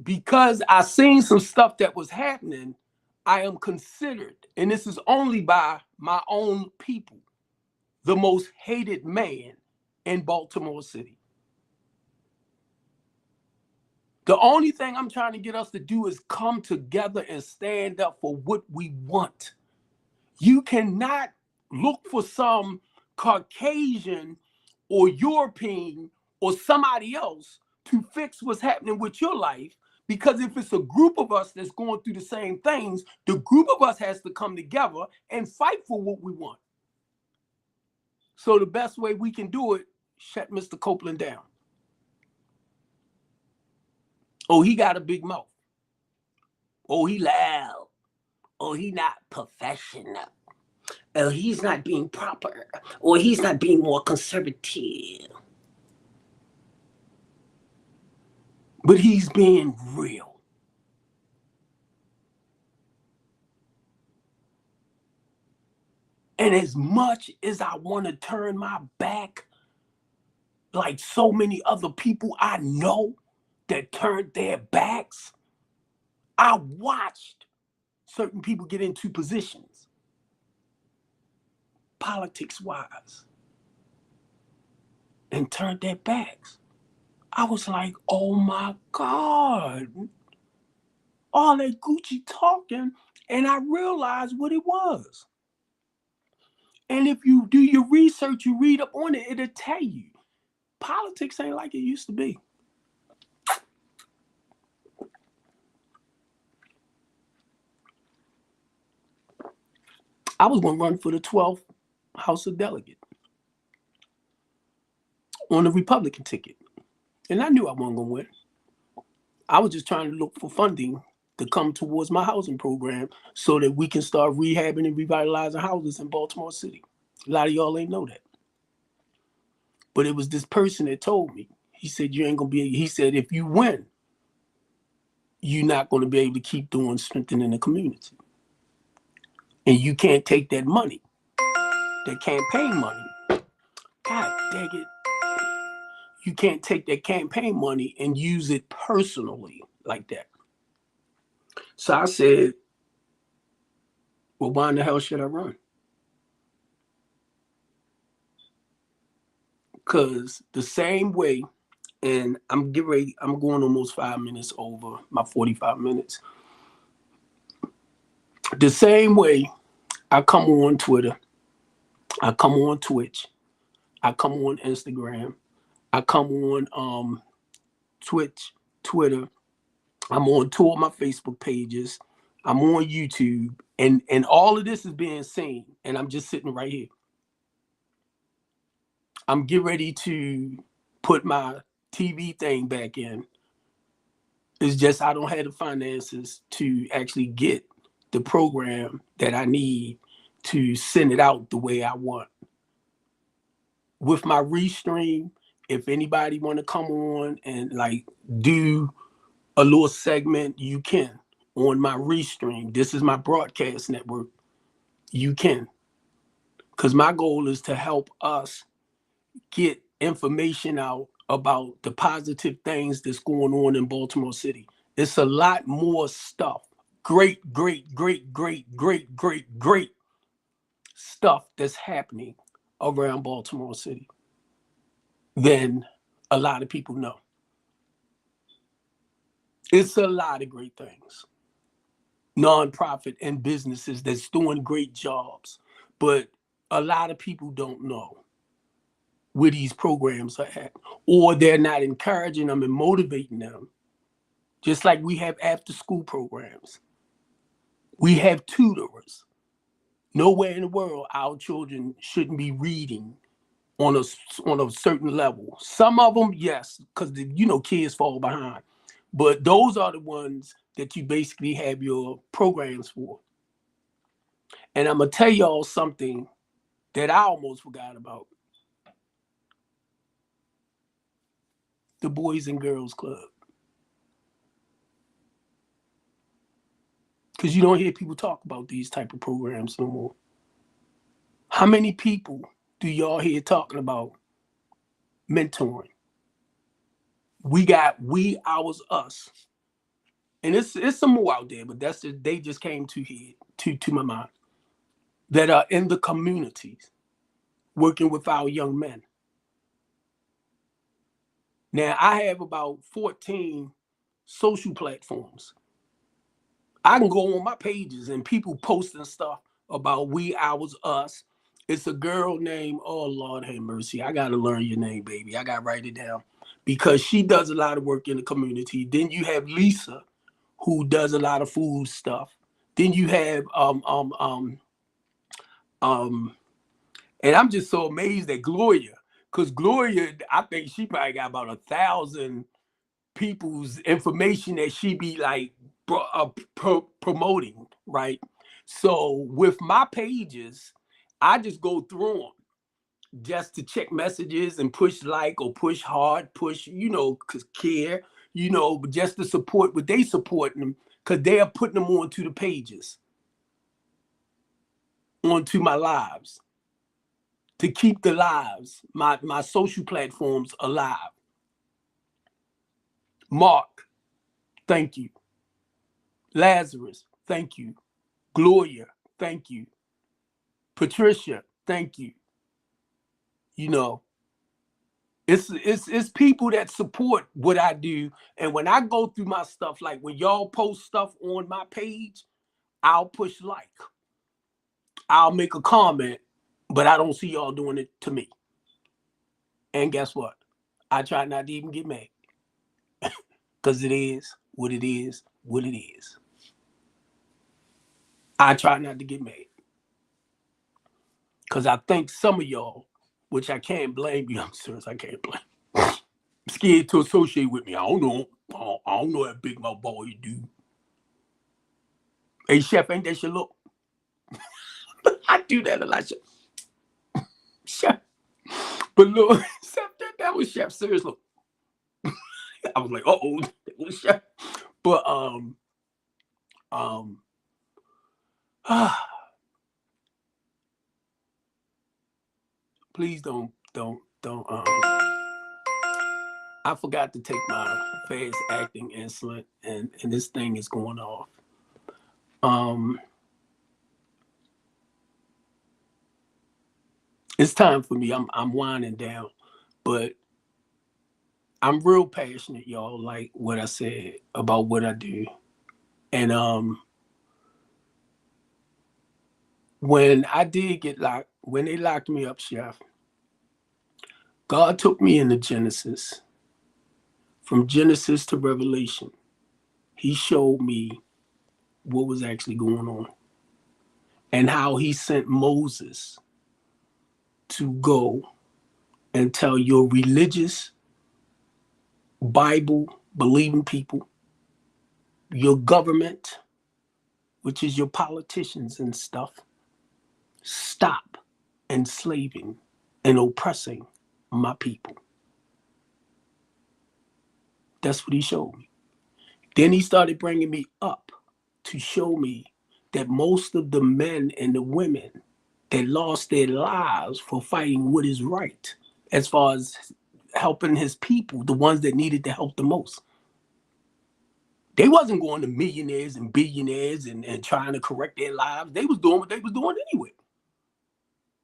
Speaker 1: because I seen some stuff that was happening, I am considered, and this is only by my own people, the most hated man in Baltimore City. The only thing I'm trying to get us to do is come together and stand up for what we want. You cannot look for some Caucasian or European or somebody else to fix what's happening with your life, because if it's a group of us that's going through the same things, the group of us has to come together and fight for what we want. So the best way we can do it, shut Mr. Copeland down. Oh, he got a big mouth. Oh, he loud. Oh, he not professional. Oh, he's not being proper. Or he's not being more conservative. But he's being real. And as much as I want to turn my back, like so many other people I know that turned their backs, I watched certain people get into positions, politics-wise, and turned their backs. I was like, oh my God, all that Gucci talking, and I realized what it was. And if you do your research, you read up on it, it'll tell you, politics ain't like it used to be. I was going to run for the 12th House of Delegate on the Republican ticket. And I knew I wasn't going to win. I was just trying to look for funding to come towards my housing program so that we can start rehabbing and revitalizing houses in Baltimore City. A lot of y'all ain't know that. But it was this person that told me. He said, you ain't going to be, he said, if you win, you're not going to be able to keep doing strengthening the community. And you can't take that money, that campaign money. God dang it. You can't take that campaign money and use it personally like that. So I said, well, why in the hell should I run? Because the same way, and I'm going almost 5 minutes over my 45 minutes. The same way I come on Twitter, I come on Twitch, I come on Instagram, I come on Twitch, Twitter, I'm on two of my Facebook pages, I'm on YouTube, and all of this is being seen, and I'm just sitting right here. I'm getting ready to put my TV thing back in. It's just I don't have the finances to actually get the program that I need to send it out the way I want. With my restream, if anybody want to come on and like do a little segment, you can on my restream. This is my broadcast network. You can. Because my goal is to help us get information out about the positive things that's going on in Baltimore City. It's a lot more stuff. Great stuff that's happening around Baltimore City than a lot of people know. It's a lot of great things. Nonprofit and businesses that's doing great jobs, but a lot of people don't know where these programs are at, or they're not encouraging them and motivating them. Just like we have after school programs. We have tutors. Nowhere in the world our children shouldn't be reading on a certain level. Some of them, yes, because kids fall behind. But those are the ones that you basically have your programs for. And I'm gonna tell y'all something that I almost forgot about. The Boys and Girls Club. Because you don't hear people talk about these type of programs no more. How many people do y'all hear talking about mentoring? We got We, Ours, Us. And it's some more out there, but they just came to my mind. That are in the communities working with our young men. Now, I have about 14 social platforms. I can go on my pages and people posting stuff about We, Ours, Us. It's a girl named, oh, Lord have mercy. I got to learn your name, baby. I got to write it down because she does a lot of work in the community. Then you have Lisa, who does a lot of food stuff. Then you have, and I'm just so amazed at Gloria, because Gloria, I think she probably got about 1,000 people's information that she be like promoting, right? So with my pages, I just go through them just to check messages and push like or push hard, push, cause care, but just to support what they supporting them, because they are putting them onto the pages, onto my lives, to keep the lives, my social platforms alive. Mark, thank you. Lazarus, thank you. Gloria, thank you. Patricia, thank you. It's people that support what I do. And when I go through my stuff, like when y'all post stuff on my page, I'll push like. I'll make a comment, but I don't see y'all doing it to me. And guess what? I try not to even get mad. Because it is what it is, what it is. I try not to get mad. Because I think some of y'all, which I can't blame you, I'm serious, I can't blame. I'm scared to associate with me. I don't know. I don't know that big mouth boy you do. Hey, Chef, ain't that your look? I do that a lot, Chef. But look, that was Chef, seriously. I was like, uh-oh, that was Chef. But, please don't. I forgot to take my fast acting insulin, and this thing is going off. It's time for me. I'm winding down, But I'm real passionate, y'all, like what I said about what I do. And when I did get locked, when they locked me up, Chef, God took me into Genesis. From Genesis to Revelation, he showed me what was actually going on and how he sent Moses to go and tell your religious, Bible believing people, your government, which is your politicians and stuff, stop enslaving and oppressing my people. That's what he showed me. Then he started bringing me up to show me that most of the men and the women that lost their lives for fighting what is right, as far as helping his people, the ones that needed the help the most, they wasn't going to millionaires and billionaires and trying to correct their lives. They was doing what they was doing anyway.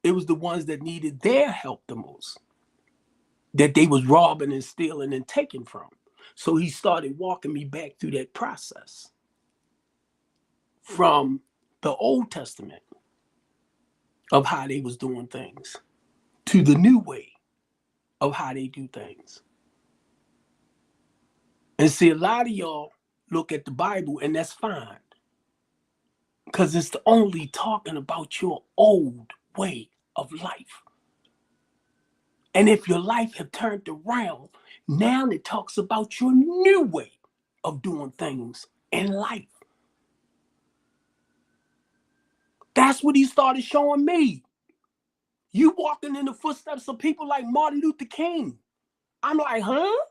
Speaker 1: It was the ones that needed their help the most that they was robbing and stealing and taking from. So he started walking me back through that process from the Old Testament of how they was doing things to the new way of how they do things. And see, a lot of y'all look at the Bible and that's fine because it's only talking about your old way of life. And if your life have turned around, now it talks about your new way of doing things in life. That's what he started showing me. You walking in the footsteps of people like Martin Luther King. I'm like, huh?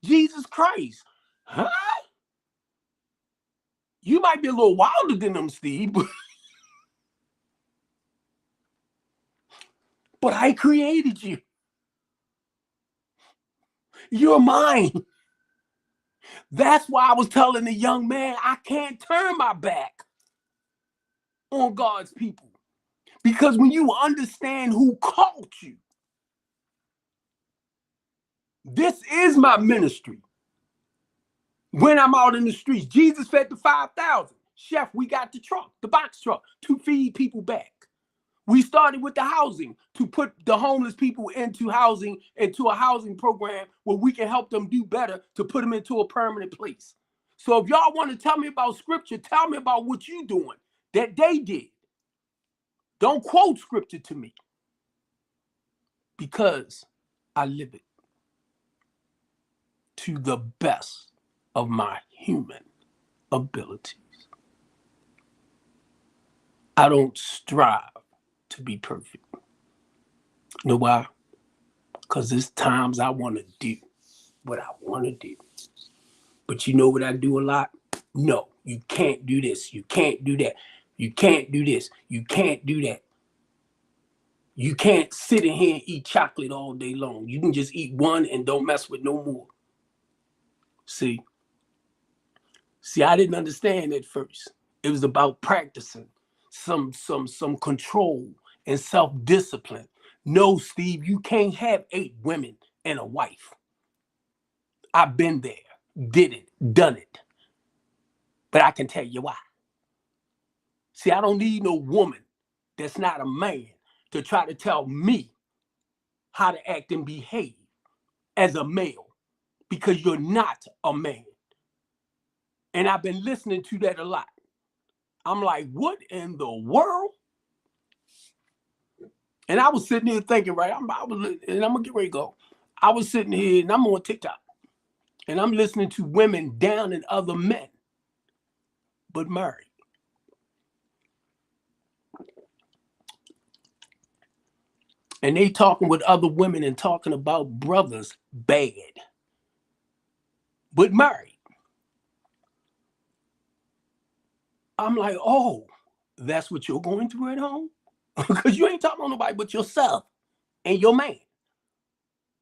Speaker 1: Jesus Christ. Huh? You might be a little wilder than them, Steve, but I created you. You're mine. That's why I was telling the young man, I can't turn my back on God's people. Because when you understand who called you, this is my ministry. When I'm out in the streets, Jesus fed the 5,000. Chef, we got the truck, the box truck, to feed people back. We started with the housing to put the homeless people into housing, into a housing program where we can help them do better to put them into a permanent place. So if y'all want to tell me about scripture, tell me about what you doing that they did. Don't quote scripture to me because I live it to the best of my human abilities. I don't strive to be perfect. You know why? Because there's times I want to do what I want to do. But you know what I do a lot? No, you can't do this. You can't do that. You can't do this. You can't do that. You can't sit in here and eat chocolate all day long. You can just eat one and don't mess with no more. See, I didn't understand at first. It was about practicing some control and self-discipline. No, Steve, you can't have 8 women and a wife. I've been there, did it, done it. But I can tell you why. See, I don't need no woman that's not a man to try to tell me how to act and behave as a male because you're not a man. And I've been listening to that a lot. I'm like, what in the world? And I was sitting here thinking, right, and I'm going to get ready to go. I was sitting here and I'm on TikTok and I'm listening to women down in other men, but married. And they talking with other women and talking about brothers bad, but married. I'm like, oh, that's what you're going through at home? Because you ain't talking about nobody but yourself and your man.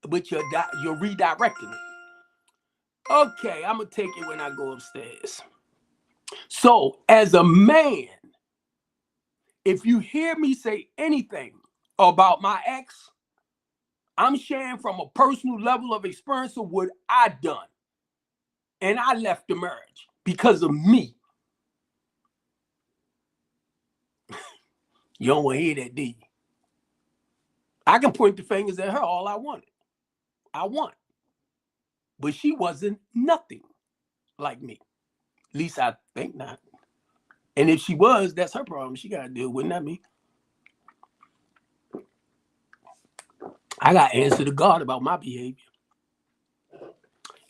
Speaker 1: But you're redirecting it. Okay, I'm going to take it when I go upstairs. So as a man, if you hear me say anything about my ex, I'm sharing from a personal level of experience of what I done. And I left the marriage because of me. You don't want to hear that, do you? I can point the fingers at her all I wanted. I won. But she wasn't nothing like me. At least I think not. And if she was, that's her problem. She got to deal with, not me. I got to answer to God about my behavior.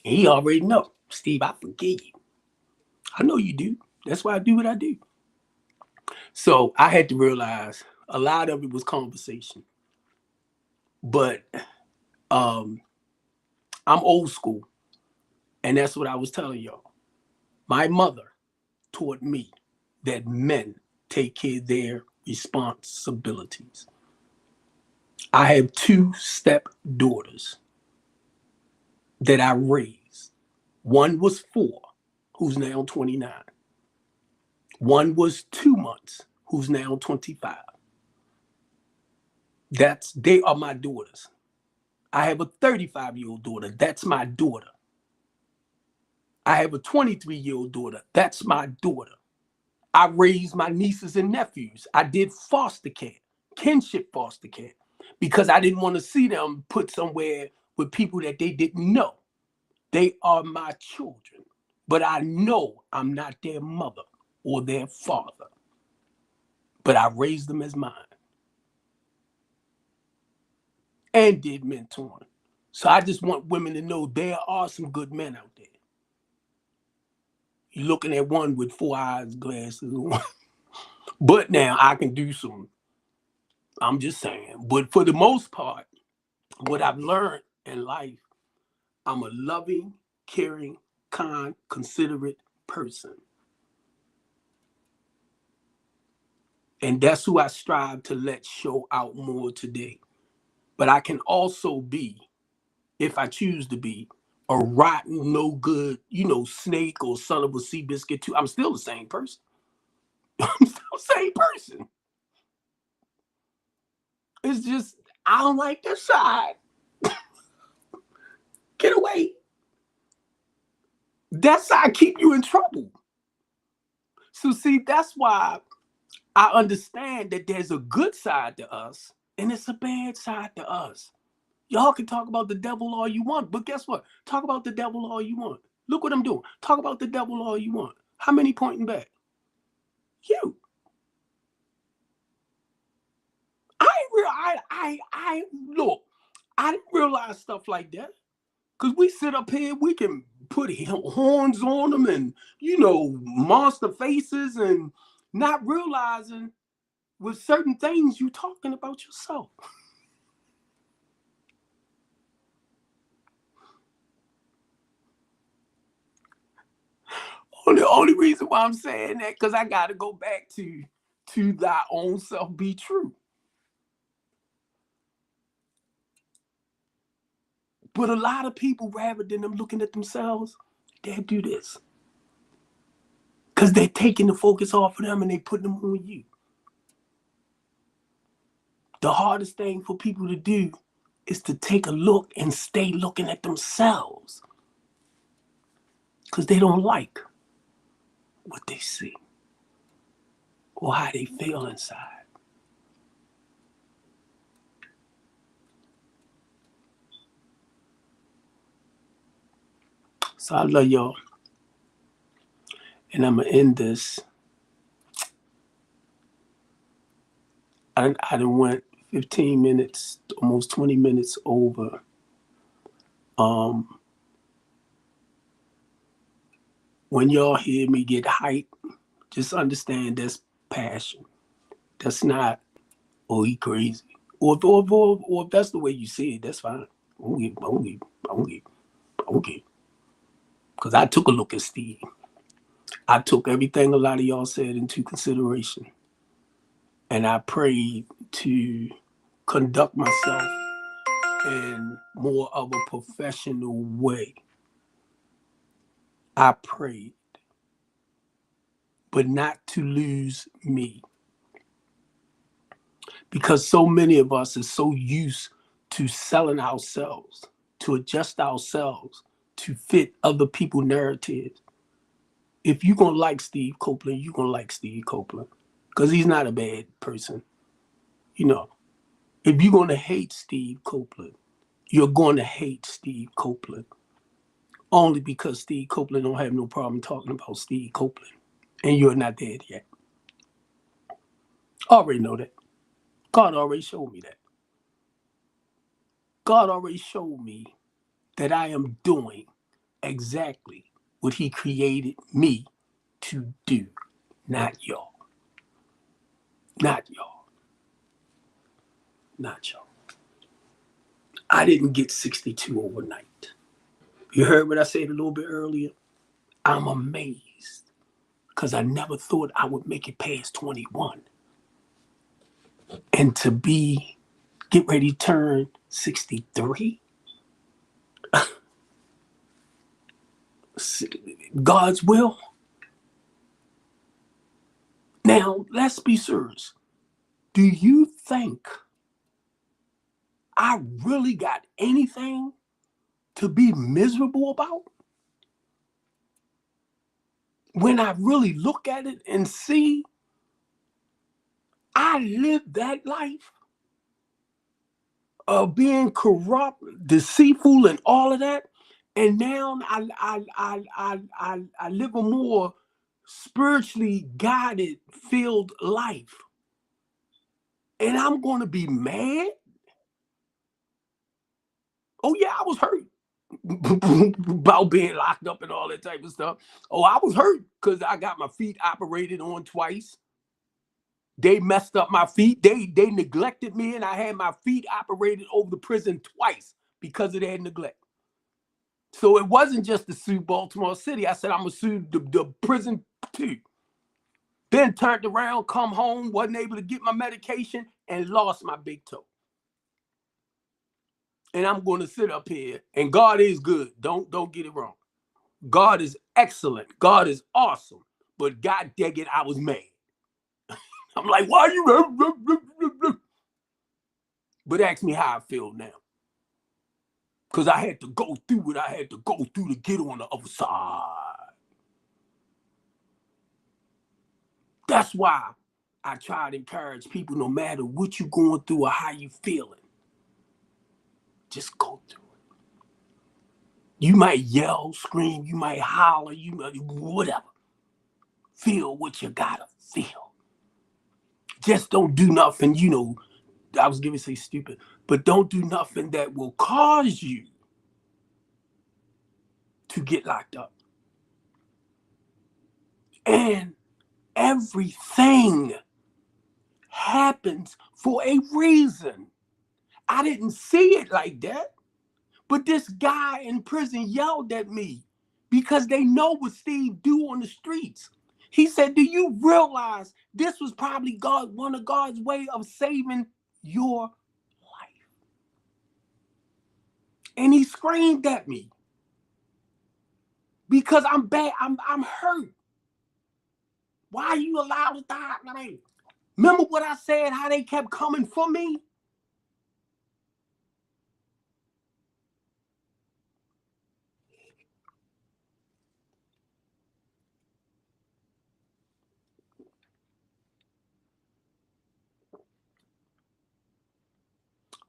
Speaker 1: And he already know. Steve, I forgive you. I know you do. That's why I do what I do. So I had to realize a lot of it was conversation. But I'm old school. And that's what I was telling y'all. My mother taught me that men take care of their responsibilities. I have 2 stepdaughters that I raised. One was 4, who's now 29. One was 2 months, who's now 25. They are my daughters. I have a 35-year-old daughter. That's my daughter. I have a 23-year-old daughter. That's my daughter. I raised my nieces and nephews. I did foster care, kinship foster care, because I didn't want to see them put somewhere with people that they didn't know. They are my children, but I know I'm not their mother or their father, but I raised them as mine and did mentoring. So I just want women to know there are some good men out there. You're looking at one with 4 eyes, glasses, but now I can do some, I'm just saying. But for the most part, what I've learned in life, I'm a loving, caring, kind, considerate person. And that's who I strive to let show out more today. But I can also be, if I choose to be, a rotten, no good, snake or son of a sea biscuit too. I'm still the same person. I'm still the same person. It's just, I don't like this side. Get away. That side keep you in trouble. So see, that's why I understand that there's a good side to us and it's a bad side to us. Y'all can talk about the devil all you want, but guess what? Talk about the devil all you want. Look what I'm doing. Talk about the devil all you want. How many pointing back? You. Look, I didn't realize stuff like that. Because we sit up here, we can put horns on them and, monster faces and not realizing with certain things you talking about yourself. The only reason why I'm saying that, because I got to go back to thy own self be true. But a lot of people, rather than them looking at themselves, they'll do this. Because they're taking the focus off of them and they putting them on you. The hardest thing for people to do is to take a look and stay looking at themselves. Because they don't like what they see or how they feel inside. So I love y'all. And I'm going to end this. I done went 15 minutes, almost 20 minutes over. When y'all hear me get hyped, just understand that's passion. That's not, oh, he crazy. Or if that's the way you see it, that's fine. I don't get. Because I took a look at Steve. I took everything a lot of y'all said into consideration. And I prayed to conduct myself in more of a professional way. I prayed, but not to lose me. Because so many of us are so used to selling ourselves, to adjust ourselves to fit other people's narratives. If you're going to like Steve Copeland, you're going to like Steve Copeland because he's not a bad person. You know, if you're going to hate Steve Copeland, you're going to hate Steve Copeland only because Steve Copeland don't have no problem talking about Steve Copeland. And you're not dead yet. I already know that. God already showed me that. God already showed me that I am doing exactly what he created me to do. Not y'all. Not y'all. Not y'all. I didn't get 62 overnight. You heard what I said a little bit earlier? I'm amazed because I never thought I would make it past 21. And to get ready to turn 63, God's will. Now, let's be serious. Do you think I really got anything to be miserable about? When I really look at it and see I lived that life of being corrupt, deceitful, and all of that, and now I live a more spiritually guided, filled life, and I'm going to be mad? Oh yeah, I was hurt about being locked up and all that type of stuff. Oh, I was hurt because I got my feet operated on twice. They messed up my feet. They neglected me, and I had my feet operated over the prison twice because of their neglect. So it wasn't just to sue Baltimore City. I said I'm gonna sue the prison too. Then turned around, come home, wasn't able to get my medication, and lost my big toe. And I'm going to sit up here, and God is good. Don't get it wrong. God is excellent. God is awesome. But God dang it, I was mad. I'm like, why are you? But ask me how I feel now. Because I had to go through what I had to go through to get on the other side. That's why I try to encourage people, no matter what you're going through or how you feeling, just go through it. You might yell, scream, you might holler, you might whatever. Feel what you gotta feel. Just don't do nothing, I was going to say stupid, but don't do nothing that will cause you to get locked up. And everything happens for a reason. I didn't see it like that, but this guy in prison yelled at me because they know what Steve do on the streets. He said, do you realize this was probably one of God's way of saving your life? And he screamed at me because I'm bad. I'm hurt. Why are you allowed to die? Remember what I said, how they kept coming for me?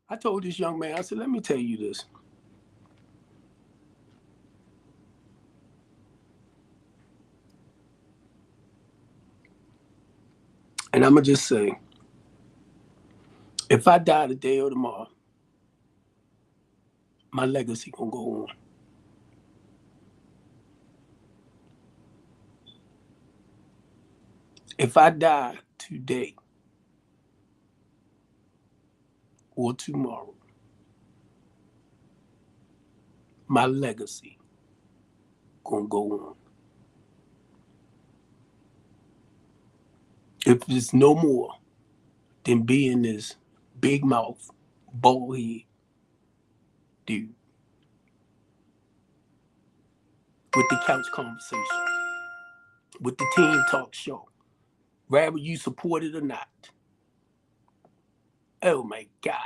Speaker 1: I told this young man, I said, let me tell you this. And I'm going to just say, if I die today or tomorrow, my legacy going to go on. If I die today or tomorrow, my legacy going to go on. If it's no more than being this big mouth, bald head dude with the couch conversation, with the team talk show, whether you support it or not. Oh my God.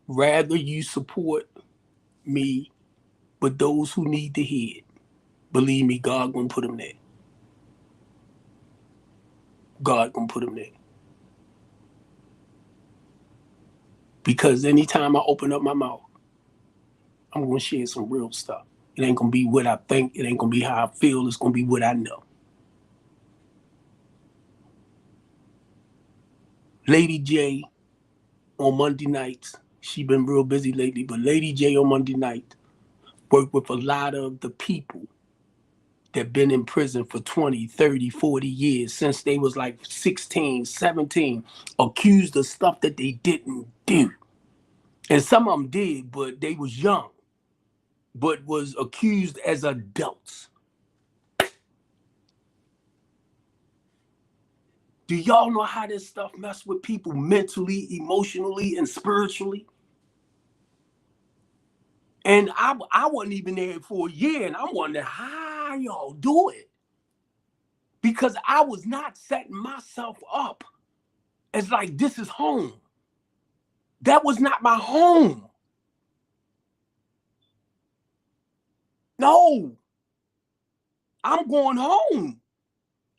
Speaker 1: Rather you support me, but those who need to hear it, believe me, God gonna put them there. God gonna put them there. Because anytime I open up my mouth, I'm gonna share some real stuff. It ain't gonna be what I think. It ain't gonna be how I feel. It's gonna be what I know. Lady J on Monday nights, she been real busy lately, but Lady J on Monday night worked with a lot of the people that been in prison for 20, 30, 40 years since they was like 16, 17, accused of stuff that they didn't do. And some of them did, but they was young, but was accused as adults. Do y'all know how this stuff mess with people mentally, emotionally, and spiritually? And I wasn't even there for a year, and I'm wondering how y'all do it. Because I was not setting myself up as like, this is home. That was not my home. No, I'm going home.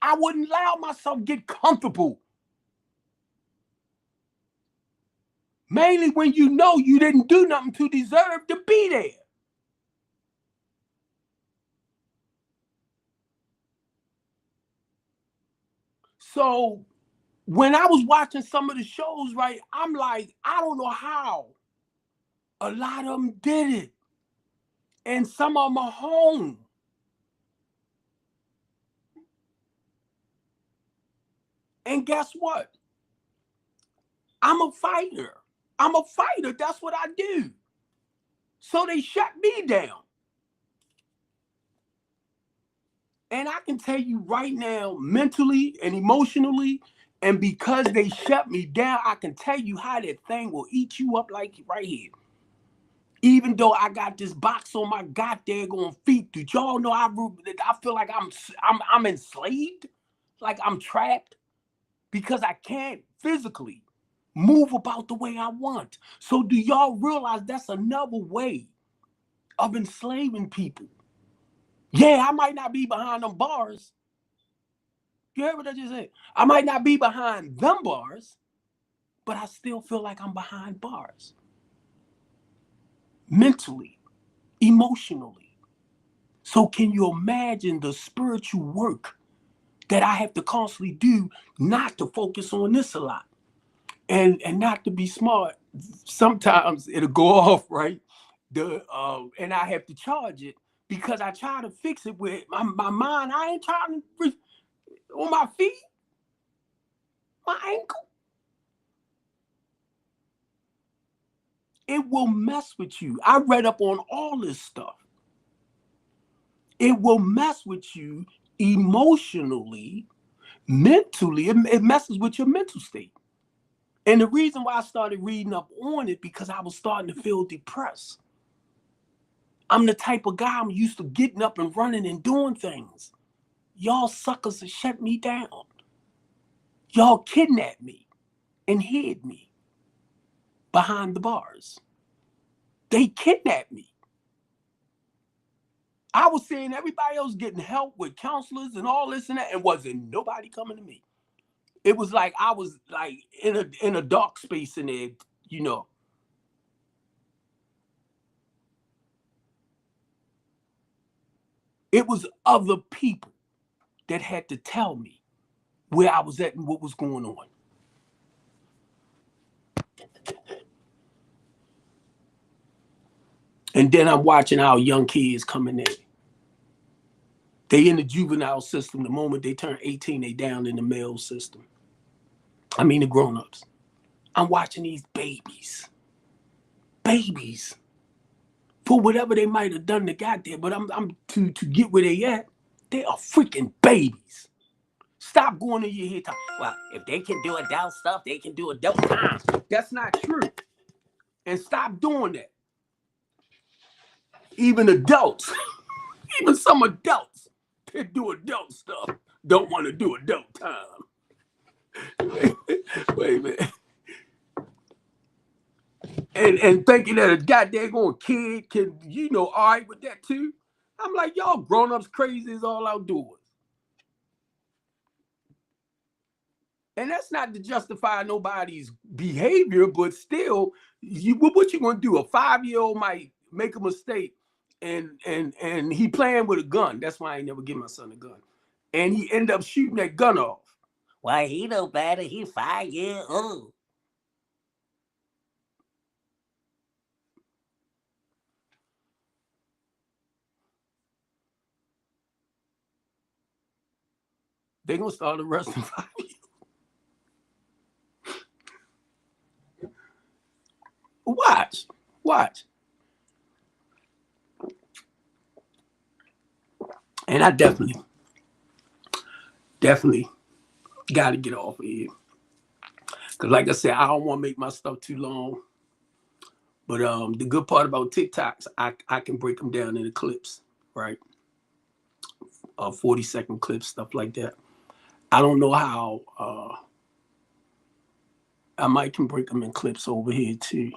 Speaker 1: I wouldn't allow myself to get comfortable. Mainly when you know you didn't do nothing to deserve to be there. So when I was watching some of the shows, right, I'm like, I don't know how a lot of them did it. And some of them are home. And guess what? I'm a fighter. I'm a fighter. That's what I do. So they shut me down. And I can tell you right now, mentally and emotionally, and because they shut me down, I can tell you how that thing will eat you up like right here. Even though I got this box on my goddamn feet, did y'all know I feel like I'm enslaved, like I'm trapped, because I can't physically move about the way I want. So do y'all realize that's another way of enslaving people? Yeah, I might not be behind them bars. You heard what I just said? I might not be behind them bars, but I still feel like I'm behind bars. Mentally, emotionally. So can you imagine the spiritual work that I have to constantly do not to focus on this a lot? And not to be smart. Sometimes it'll go off, right? And I have to charge it because I try to fix it with my mind. I ain't trying to on my feet, my ankle. It will mess with you. I read up on all this stuff. It will mess with you emotionally, mentally. It messes with your mental state. And the reason why I started reading up on it, because I was starting to feel depressed. I'm the type of guy, I'm used to getting up and running and doing things. Y'all suckers have shut me down. Y'all kidnapped me and hid me behind the bars. They kidnapped me. I was seeing everybody else getting help with counselors and all this and that, and wasn't nobody coming to me. It was like I was like in a dark space in there, you know. It was other people that had to tell me where I was at and what was going on. And then I'm watching how young kids coming in. They in the juvenile system. The moment they turn 18, they down in the male system. I mean the grown-ups. I'm watching these babies. Babies. For whatever they might have done to get there, but I'm to get where they at, they are freaking babies. Stop going in your head talking, well, if they can do adult stuff, they can do adult time. That's not true. And stop doing that. Even adults, even some adults that do adult stuff don't want to do adult time. Wait a minute. and thinking that a goddamn kid can, all right with that too. I'm like, y'all grown-ups crazy as all outdoors. And that's not to justify nobody's behavior, but still, what you gonna do? A 5-year-old might make a mistake, and he playing with a gun. That's why I ain't never give my son a gun, and he end up shooting that gun off.
Speaker 2: Why, he no better. He 5 years old.
Speaker 1: They gonna start arresting 5 years. Watch. And I definitely got to get off of here. Because like I said, I don't want to make my stuff too long. But the good part about TikToks, I can break them down into clips, right? 40-second clips, stuff like that. I don't know how. I might can break them in clips over here too,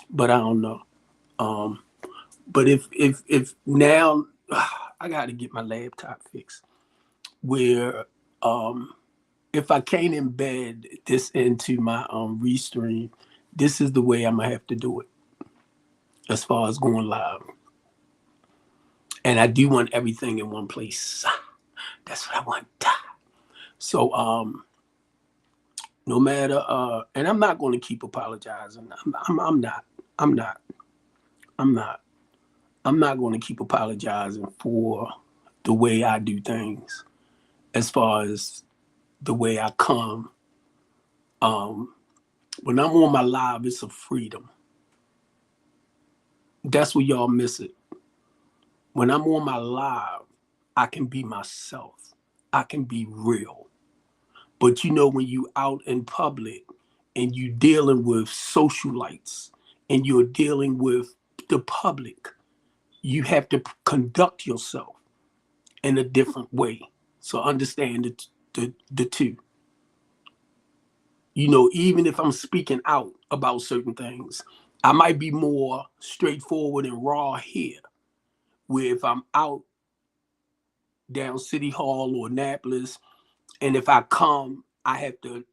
Speaker 1: but I don't know. But if now I got to get my laptop fixed, where if I can't embed this into my restream, this is the way I'm gonna have to do it as far as going live. And I do want everything in one place. That's what I want. So no matter and I'm not going to keep apologizing. I'm not going to keep apologizing for the way I do things, as far as the way I come. When I'm on my live, it's a freedom. That's where y'all miss it. When I'm on my live, I can be myself. I can be real. But when you out in public and you dealing with socialites and you're dealing with the public, you have to conduct yourself in a different way. So understand the two. Even if I'm speaking out about certain things, I might be more straightforward and raw here. Where if I'm out down City Hall or Annapolis, and if I come, I have to,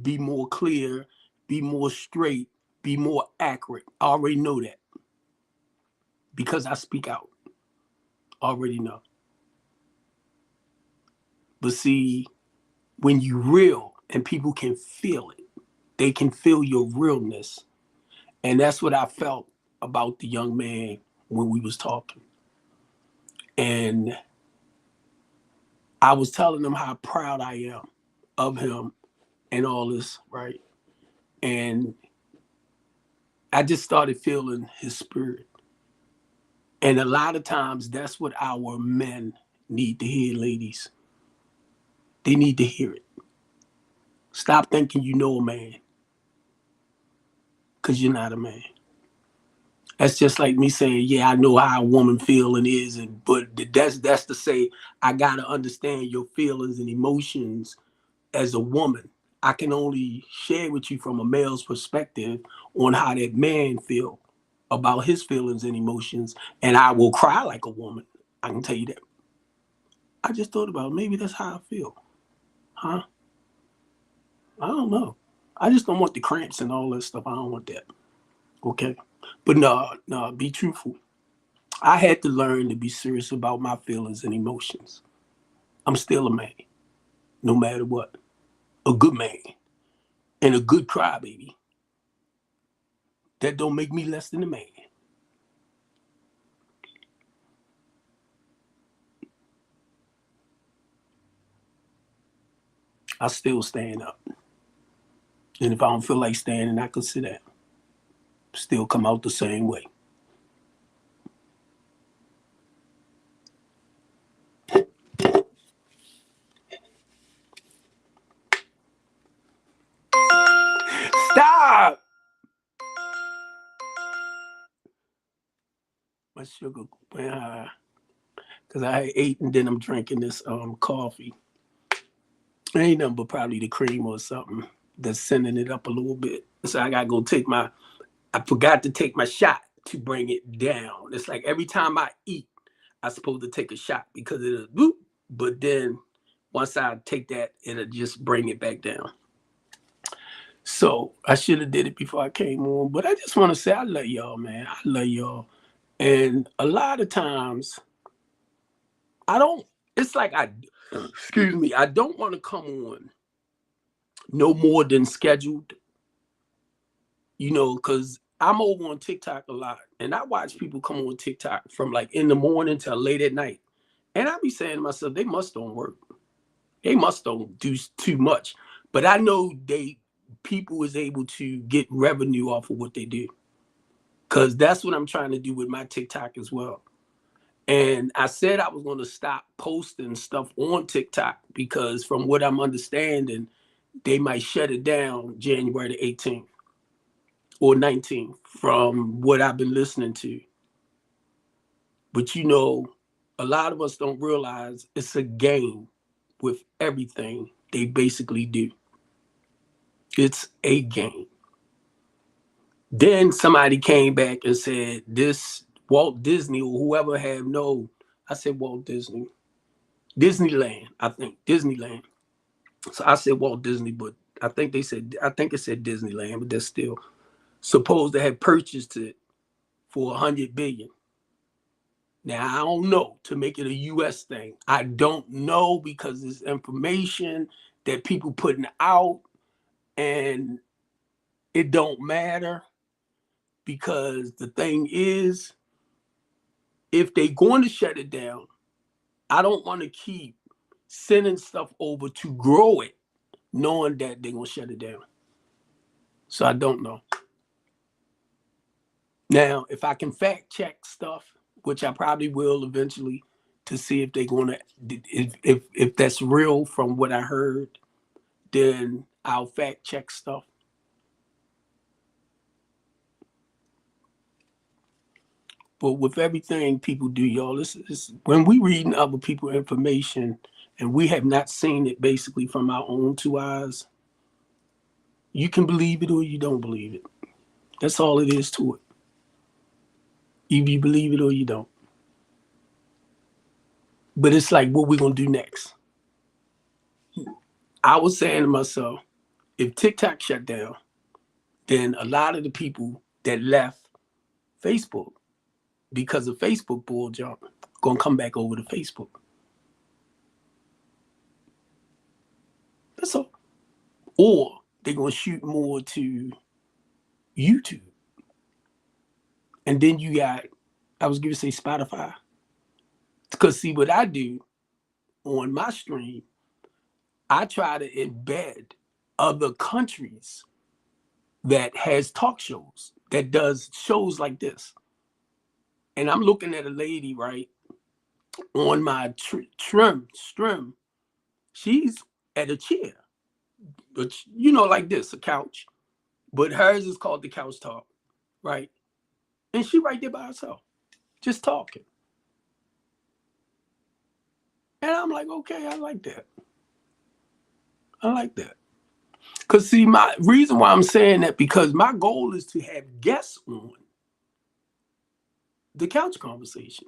Speaker 1: be more clear, be more straight, be more accurate. I already know that because I speak out. Already know. But see, when you real and people can feel it, they can feel your realness. And that's what I felt about the young man when we was talking. And I was telling him how proud I am of him and all this, right? And I just started feeling his spirit. And a lot of times that's what our men need to hear, ladies. They need to hear it. Stop thinking you know a man, because you're not a man. That's just like me saying, yeah, I know how a woman feel and is, but that's to say I gotta understand your feelings and emotions as a woman. I can only share with you from a male's perspective on how that man feel about his feelings and emotions, and I will cry like a woman. I can tell you that. I just thought about maybe that's how I feel. Huh? I don't know. I just don't want the cramps and all that stuff. I don't want that. Okay? But no, be truthful. I had to learn to be serious about my feelings and emotions. I'm still a man, no matter what. A good man and a good crybaby. That don't make me less than a man. I still stand up. And if I don't feel like standing, I can sit down. Still come out the same way. Stop! My sugar went high. Because I ate and then I'm drinking this coffee. It ain't nothing but probably the cream or something that's sending it up a little bit. So I gotta go take my I forgot to take my shot to bring it down. It's like every time I eat, I'm supposed to take a shot because it'll whoop, but then once I take that, it'll just bring it back down. So I should have did it before I came on, but I just want to say I love y'all, man. I love y'all, and a lot of times I don't. It's like excuse me, I don't want to come on no more than scheduled, because I'm over on TikTok a lot, and I watch people come on TikTok from like in the morning till late at night, and I be saying to myself, they must don't work, they must don't do too much, but I know people is able to get revenue off of what they do, because that's what I'm trying to do with my TikTok as well. And I said I was going to stop posting stuff on TikTok because from what I'm understanding, they might shut it down January the 18th or 19th from what I've been listening to. But a lot of us don't realize it's a game with everything they basically do. It's a game. Then somebody came back and said this Walt Disney or whoever have no, I said Walt Disney. Disneyland, I think. Disneyland. So I said Walt Disney, but I think it said Disneyland, but they're still supposed to have purchased it for 100 billion. Now I don't know to make it a US thing. I don't know because it's information that people putting out and it don't matter because the thing is if they going to shut it down, I don't want to keep sending stuff over to grow it knowing that they're going to shut it down. So I don't know. Now, if I can fact check stuff, which I probably will eventually, to see if they're going to, if that's real from what I heard, then I'll fact check stuff. But with everything people do, y'all, it's when we reading other people's information and we have not seen it basically from our own two eyes, you can believe it or you don't believe it. That's all it is to it. Either you believe it or you don't. But it's like, what we gonna do next? I was saying to myself, if TikTok shut down, then a lot of the people that left Facebook because of Facebook bull jump gonna come back over to Facebook. That's all. Or they're gonna shoot more to YouTube. And then you got, I was gonna say Spotify. Because see what I do on my stream, I try to embed other countries that has talk shows, that does shows like this. And I'm looking at a lady, right, on my stream. She's at a chair, but like this, a couch. But hers is called the couch talk, right? And she right there by herself, just talking. And I'm like, okay, I like that. I like that. Because see, my reason why I'm saying that, because my goal is to have guests on the couch conversation.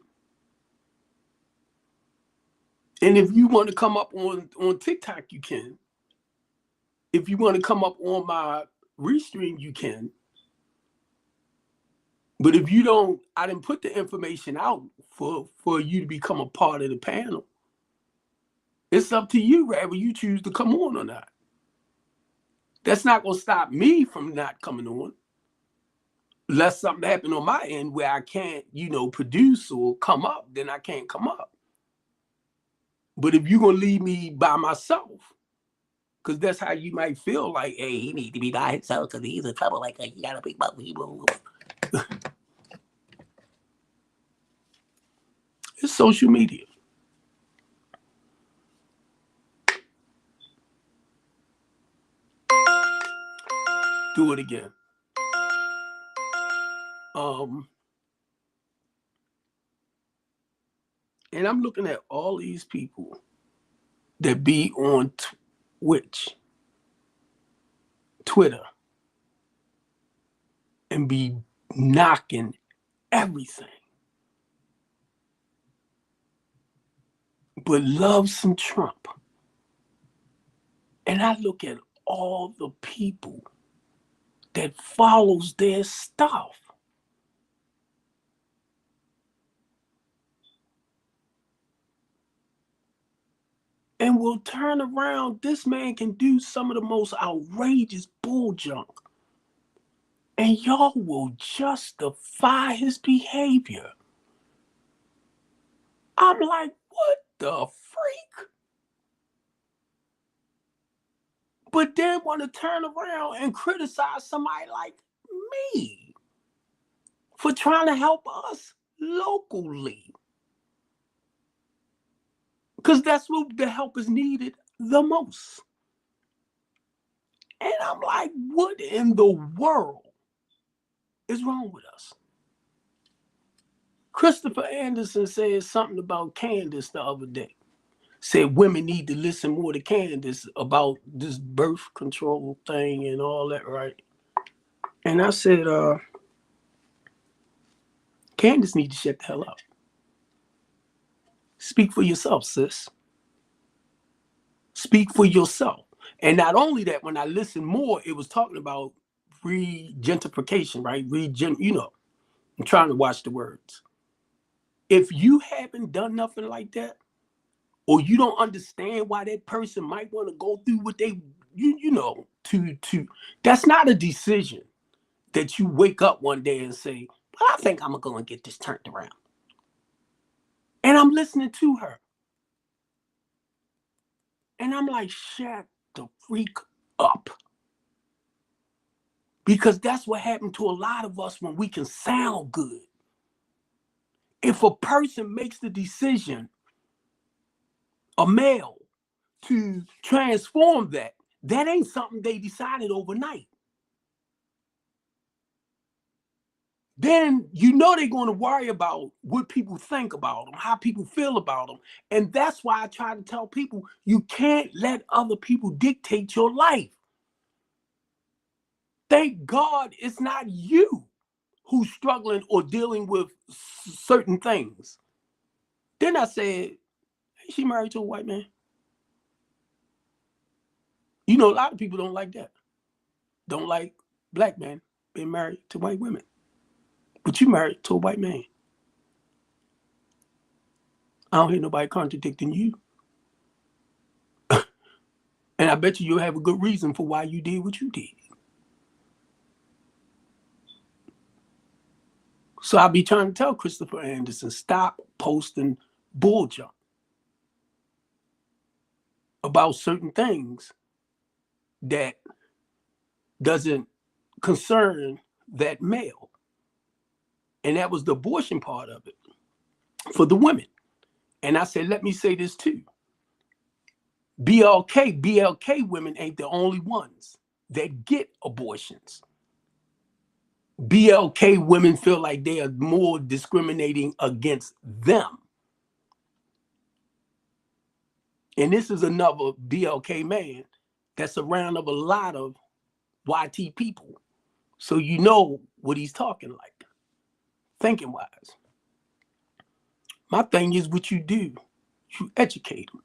Speaker 1: And if you want to come up on TikTok, you can. If you want to come up on my restream, you can. But if you don't, I didn't put the information out for you to become a part of the panel. It's up to you whether you choose to come on or not. That's not going to stop me from not coming on. Unless something happen on my end where I can't, produce or come up, then I can't come up. But if you're going to leave me by myself, because that's how you might feel like, hey,
Speaker 2: He need to be by himself because he's in trouble. Like, you gotta pick up people.
Speaker 1: it's social media. Do it again. And I'm looking at all these people that be on Twitter, and be knocking everything. But love some Trump. And I look at all the people that follows their stuff. And will turn around. This man can do some of the most outrageous bull junk. And y'all will justify his behavior. I'm like, what the freak? But then want to turn around and criticize somebody like me for trying to help us locally. Because that's what the help is needed the most. And I'm like, what in the world is wrong with us? Christopher Anderson said something about Candace the other day. Said women need to listen more to Candace about this birth control thing and all that, right? And I said, Candace needs to shut the hell up. Speak for yourself, sis. Speak for yourself. And not only that, when I listened more, it was talking about regentification, right? I'm trying to watch the words. If you haven't done nothing like that, or you don't understand why that person might want to go through what they, that's not a decision that you wake up one day and say, well, I think I'm going to go and get this turned around. And I'm listening to her. And I'm like, shut the freak up. Because that's what happened to a lot of us when we can sound good. If a person makes the decision, a male, to transform that ain't something they decided overnight. Then they're going to worry about what people think about them, how people feel about them. And that's why I try to tell people, you can't let other people dictate your life. Thank God it's not you who's struggling or dealing with certain things. Then I said, hey, she married to a white man. A lot of people don't like that. Don't like black men being married to white women. But you married to a white man. I don't hear nobody contradicting you. And I bet you'll have a good reason for why you did what you did. So I'll be trying to tell Christopher Anderson, stop posting bull junk about certain things that doesn't concern that male. And that was the abortion part of it for the women. And I said, let me say this too. BLK women ain't the only ones that get abortions. BLK women feel like they are more discriminating against them. And this is another BLK man that's around of a lot of YT people. So you know what he's talking like, thinking wise. My thing is what you do. You educate them.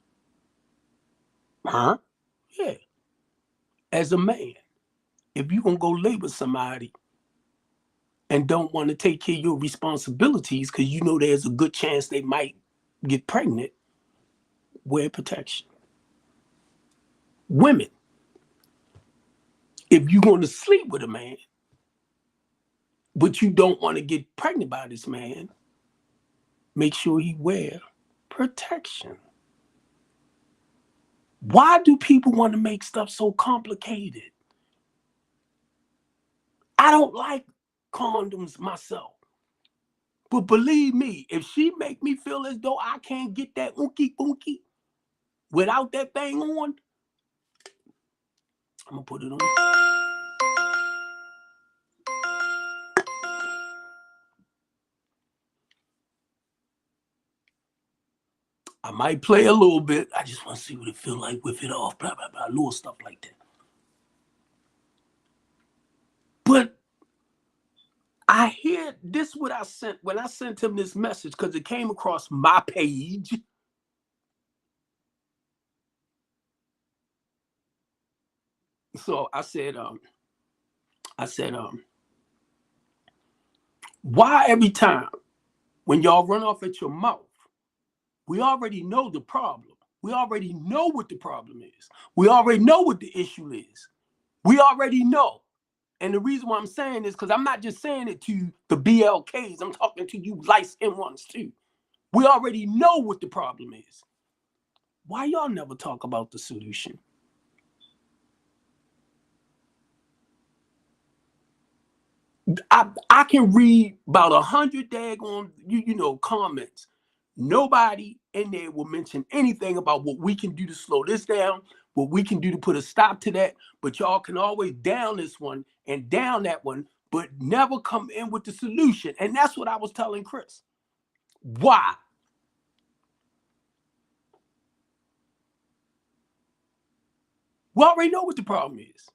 Speaker 1: Huh? Yeah. As a man, if you're going to go lay with somebody and don't want to take care of your responsibilities because there's a good chance they might get pregnant, wear protection. Women, if you're going to sleep with a man, but you don't want to get pregnant by this man, make sure he wear protection. Why do people want to make stuff so complicated? I don't like condoms myself. But believe me, if she make me feel as though I can't get that ookie ookie without that thing on, I'm going to put it on. I might play a little bit. I just want to see what it feel like with it off, blah, blah, blah, little stuff like that. But I hear this what I sent when I sent him this message because it came across my page. So I said, why every time when y'all run off at your mouth, we already know the problem. We already know what the problem is. We already know what the issue is. We already know. And the reason why I'm saying this, because I'm not just saying it to the BLKs, I'm talking to you light-skinned ones too. We already know what the problem is. Why y'all never talk about the solution? I can read about 100 daggone comments. Nobody in there will mention anything about what we can do to slow this down, what we can do to put a stop to that. But y'all can always down this one and down that one, but never come in with the solution. And that's what I was telling Chris. Why? We already know what the problem is.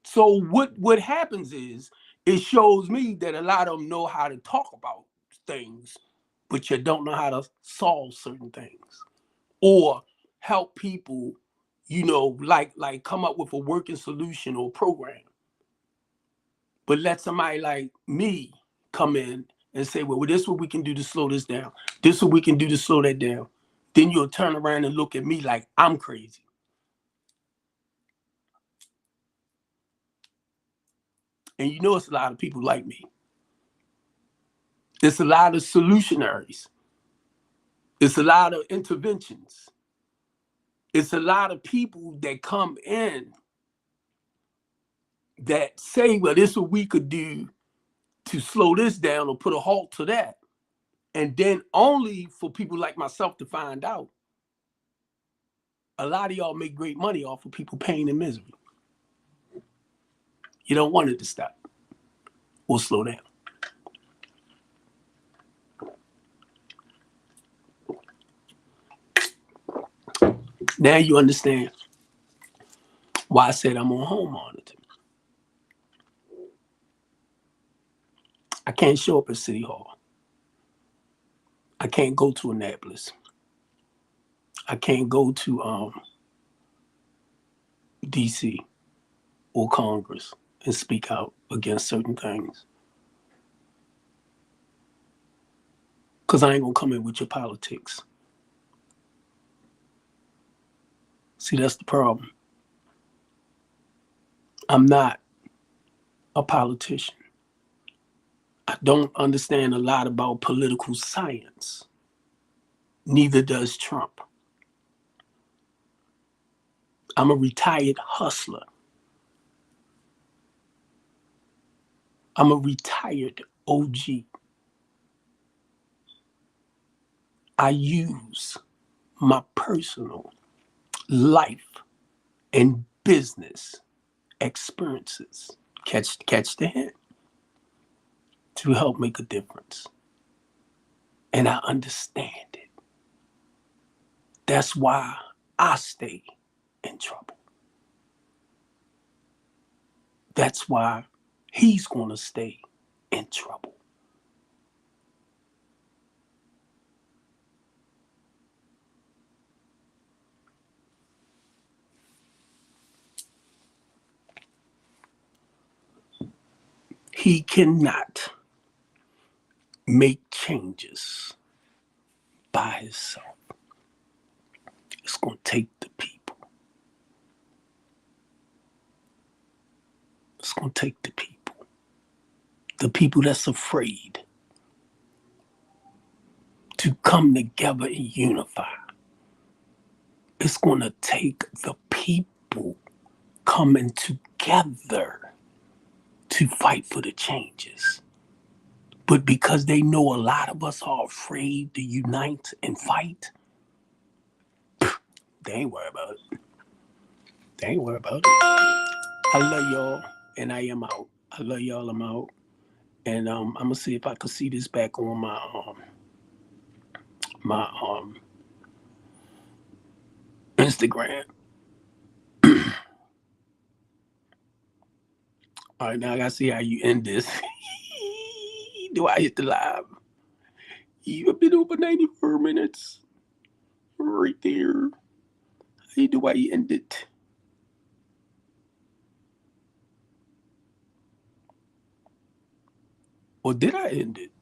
Speaker 1: So what happens is it shows me that a lot of them know how to talk about things, but you don't know how to solve certain things or help people, like come up with a working solution or program. But let somebody like me come in and say, well, this is what we can do to slow this down. This is what we can do to slow that down. Then you'll turn around and look at me like I'm crazy. And it's a lot of people like me. It's a lot of solutionaries. It's a lot of interventions. It's a lot of people that come in that say, well, this is what we could do to slow this down or put a halt to that. And then only for people like myself to find out, a lot of y'all make great money off of people pain and misery. You don't want it to stop or slow down. Now you understand why I said I'm on home monitor. I can't show up at City Hall. I can't go to Annapolis. I can't go to DC or Congress and speak out against certain things. Because I ain't going to come in with your politics. See, that's the problem. I'm not a politician. I don't understand a lot about political science. Neither does Trump. I'm a retired hustler. I'm a retired OG. I use my personal life and business experiences, catch the hint, to help make a difference. And I understand it. That's why I stay in trouble. That's why he's going to stay in trouble. He cannot make changes by himself. It's going to take the people. It's going to take the people. The people that's afraid to come together and unify. It's going to take the people coming together to fight for the changes. But because they know a lot of us are afraid to unite and fight, they ain't worried about it. They ain't worried about it. I love y'all, and I am out. I love y'all, I'm out. And I'm gonna see if I can see this back on my Instagram. All right, now I gotta see how you end this. Do I hit the live? You've been over 94 minutes. Right there. How do I end it? Or did I end it?